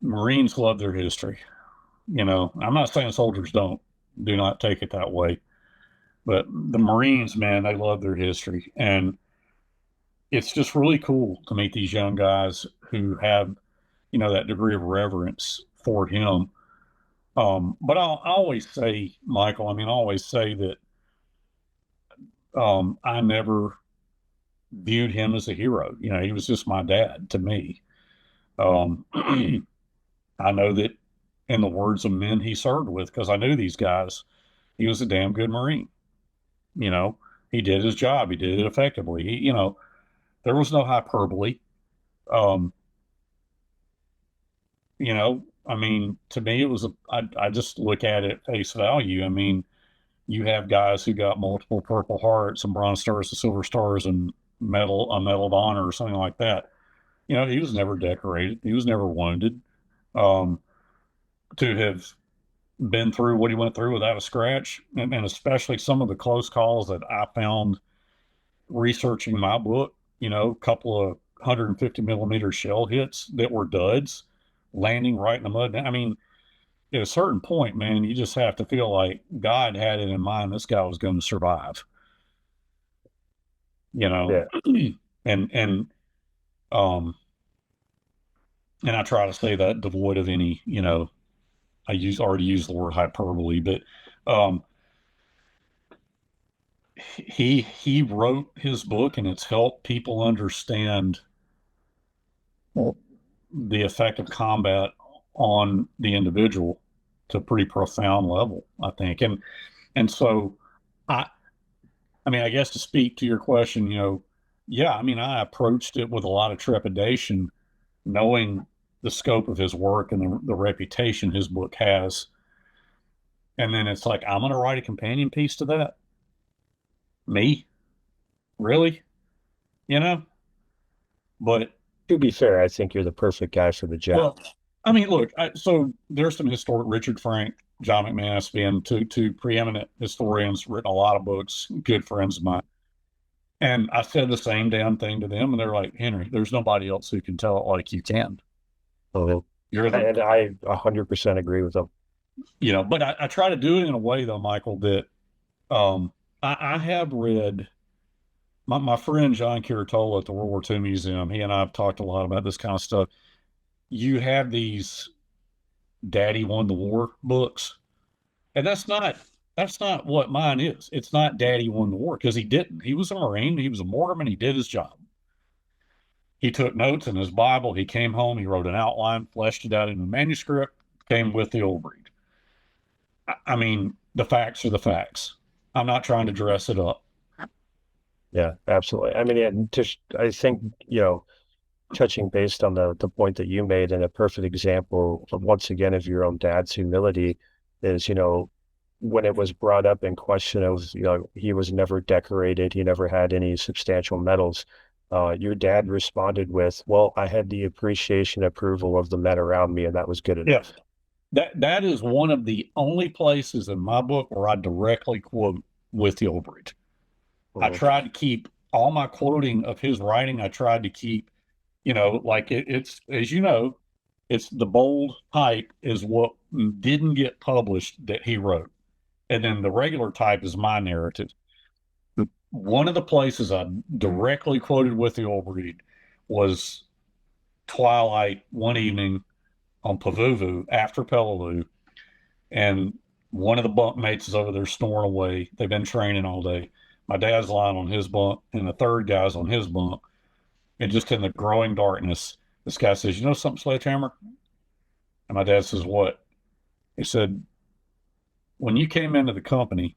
Marines love their history. I'm not saying soldiers don't, do not take it that way, but the Marines, man, they love their history. And it's just really cool to meet these young guys who have, that degree of reverence for him. But I always say, Michael, I always say that I never viewed him as a hero. He was just my dad to me. I know that in the words of men he served with, because I knew these guys, he was a damn good Marine. You know, he did his job. He did it effectively. There was no hyperbole. Um, to me, I just look at it at face value. You have guys who got multiple Purple Hearts and Bronze Stars and Silver Stars and a Medal of Honor or something like that. He was never decorated. He was never wounded. Um, to have been through what he went through without a scratch, and especially some of the close calls that I found researching my book, a couple of 150 millimeter shell hits that were duds landing right in the mud. I mean, at a certain point, man, you just have to feel like God had it in mind this guy was going to survive, you know.
Yeah.
and um and I try to say that devoid of any, already used the word hyperbole, but um he wrote his book and it's helped people understand the effect of combat on the individual to a pretty profound level, I think. And so I I mean, I guess to speak to your question, yeah, I mean, I approached it with a lot of trepidation, knowing the scope of his work and the reputation his book has. And then it's like, I'm going to write a companion piece to that. Me? Really? You know? But,
To be fair, I think you're the perfect guy for the job.
well, I mean, look, so there's some historic, Richard Frank, John McManus being two preeminent historians, written a lot of books, good friends of mine. And I said the same damn thing to them, and they're like, Henry, there's nobody else who can tell it like you can.
Mhm.
You're the,
And I 100% agree with them.
but I try to do it in a way though, Michael, that I have read my friend John Curatola at the World War II Museum. He and I have talked a lot about this kind of stuff. You have these Daddy Won the War books, and that's not what mine is. It's not Daddy Won the War because he didn't. He was a Marine. He was a mortarman. He did his job. He took notes in his Bible. He came home. He wrote an outline, fleshed it out in a manuscript. Came with the old breed. I mean, the facts are the facts. I'm not trying to dress it up.
Yeah, absolutely. I mean, and just I think, touching based on the point that you made and a perfect example of once again of your own dad's humility is, when it was brought up in question of, he was never decorated, he never had any substantial medals. Your dad responded with, "Well, I had the appreciation, approval of the men around me, and that was good
Yeah.
enough."
That is one of the only places in my book where I directly quote with the Overage. I
Mhm.
tried to keep all my quoting of his writing. I tried to keep, like it's as you know, it's the bold type is what didn't get published that he wrote, and then the regular type is my narrative. One of the places I directly quoted with the Overage was twilight one evening on Pavuvu after Peleliu, and one of the bunk mates is over there snoring away. They've been training all day. My dad's lying on his bunk, and the third guy's on his bunk. And just in the growing darkness, this guy says, "You know something, Sledgehammer?" And my dad says, "What?" He said, "When you came into the company,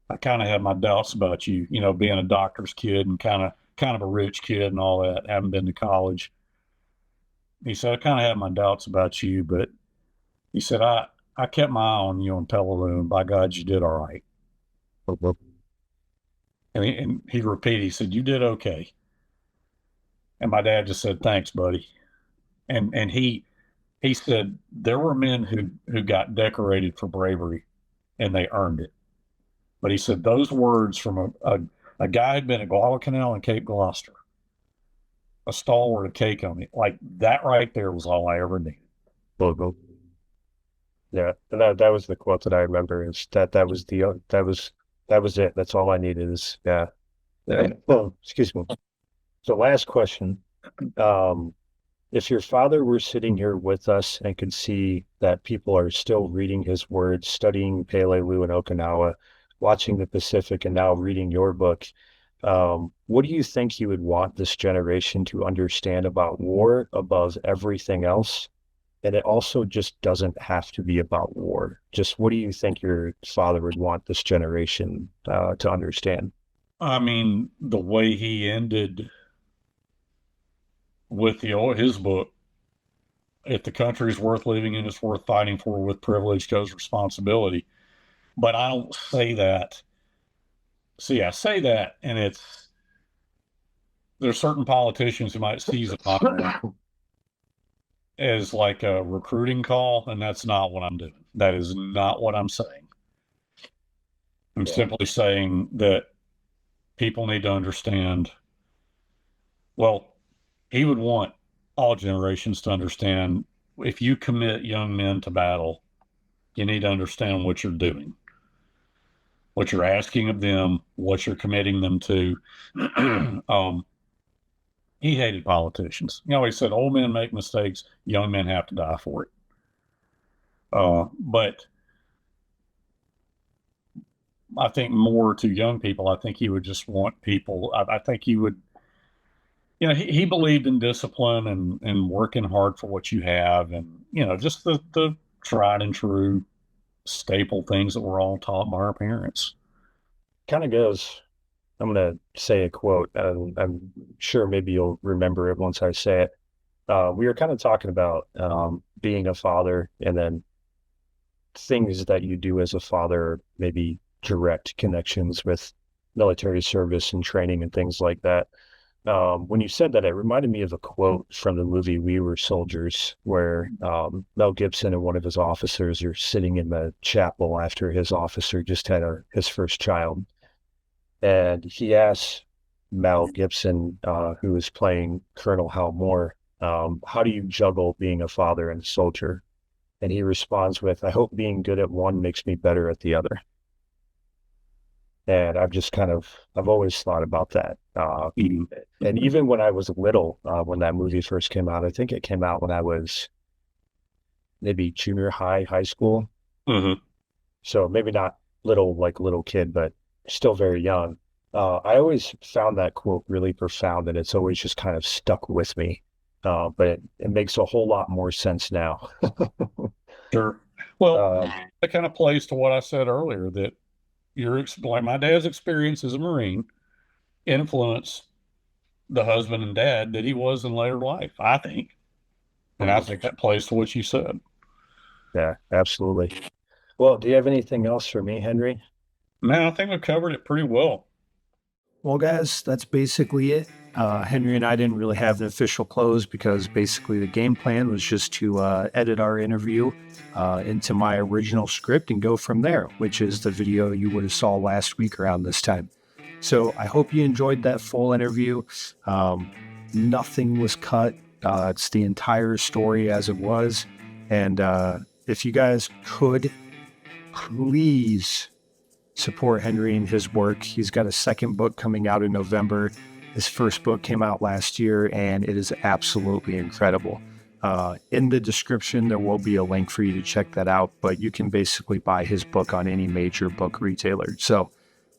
I kind of had my doubts about you, being a doctor's kid and kind of a rich kid and all that, haven't been to college." He said, "I kind of had my doubts about you, but," he said, I kept my eye on you on Peleliu, and by God, you did all right."
Mhm.
And he repeated, he said, "You did okay." And my dad just said, "Thanks, buddy." And he said there were men who got decorated for bravery and they earned it. But he said those words from a guy who'd been at Guadalcanal and Cape Gloucester, a stalwart of Cape on it, like that right there was all I ever needed.
Mhm. Yeah, and that was the quote that I remember is that was that was it. That's all I needed is yeah. Well, excuse me. So last question. Um, if your father were sitting here with us and could see that people are still reading his words, studying Peleliu and Okinawa, watching the Pacific, and now reading your book, what do you think he would want this generation to understand about war above everything else? And it also just doesn't have to be about war. Just what do you think your father would want this generation to understand?
I mean, the way he ended with his book, if the country is worth living in, it's worth fighting for. With privilege goes responsibility. But I don't say that. See, I say that, and there's certain politicians who might seize upon that as like a recruiting call, and that's not what I'm doing. That is not what I'm saying. I'm simply saying that people need to understand. Well, he would want all generations to understand, if you commit young men to battle, you need to understand what you're doing, what you're asking of them, what you're committing them to. He hated politicians. He always said, old men make mistakes, young men have to die for it. But I think more to young people, I think he would just want people, I think he would, he believed in discipline and working hard for what you have, and, just the tried and true staple things that we're all taught by our parents.
Kind of goes, I'm going to say a quote, and I'm sure maybe you'll remember it once I say it. We were kind of talking about being a father, and then things that you do as a father, maybe direct connections with military service and training and things like that. When you said that, it reminded me of a quote from the movie We Were Soldiers, where Mel Gibson and one of his officers are sitting in the chapel after his officer just had his first child. And he asks Mel Gibson, who is playing Colonel Hal Moore, how do you juggle being a father and a soldier? And he responds with, I hope being good at one makes me better at the other. And I've always thought about that. And even when I was little, when that movie first came out, I think it came out when I was maybe junior high school.
Mm-hmm.
So maybe not little kid, but still very young. I always found that quote really profound, and it's always just kind of stuck with me. But it makes a whole lot more sense now.
Sure. Well, that kind of plays to what I said earlier, that like my dad's experience as a Marine influenced the husband and dad that he was in later life, I think. And I think that plays to what you said.
Yeah, absolutely. Well, do you have anything else for me, Henry?
No, I think we've covered it pretty well.
Well, guys, that's basically it. Henry and I didn't really have the official close because basically the game plan was just to edit our interview into my original script and go from there, which is the video you would have saw last week around this time. So I hope you enjoyed that full interview. Nothing was cut. It's the entire story as it was. And if you guys could, please support Henry and his work. He's got a second book coming out in November. His first book came out last year, and it is absolutely incredible. In the description, there will be a link for you to check that out, but you can basically buy his book on any major book retailer. So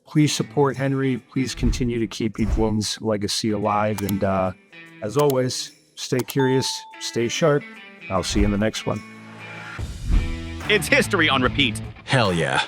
please support Henry. Please continue to keep Eugene legacy alive. And as always, stay curious, stay sharp. I'll see you in the next one.
It's history on repeat.
Hell yeah.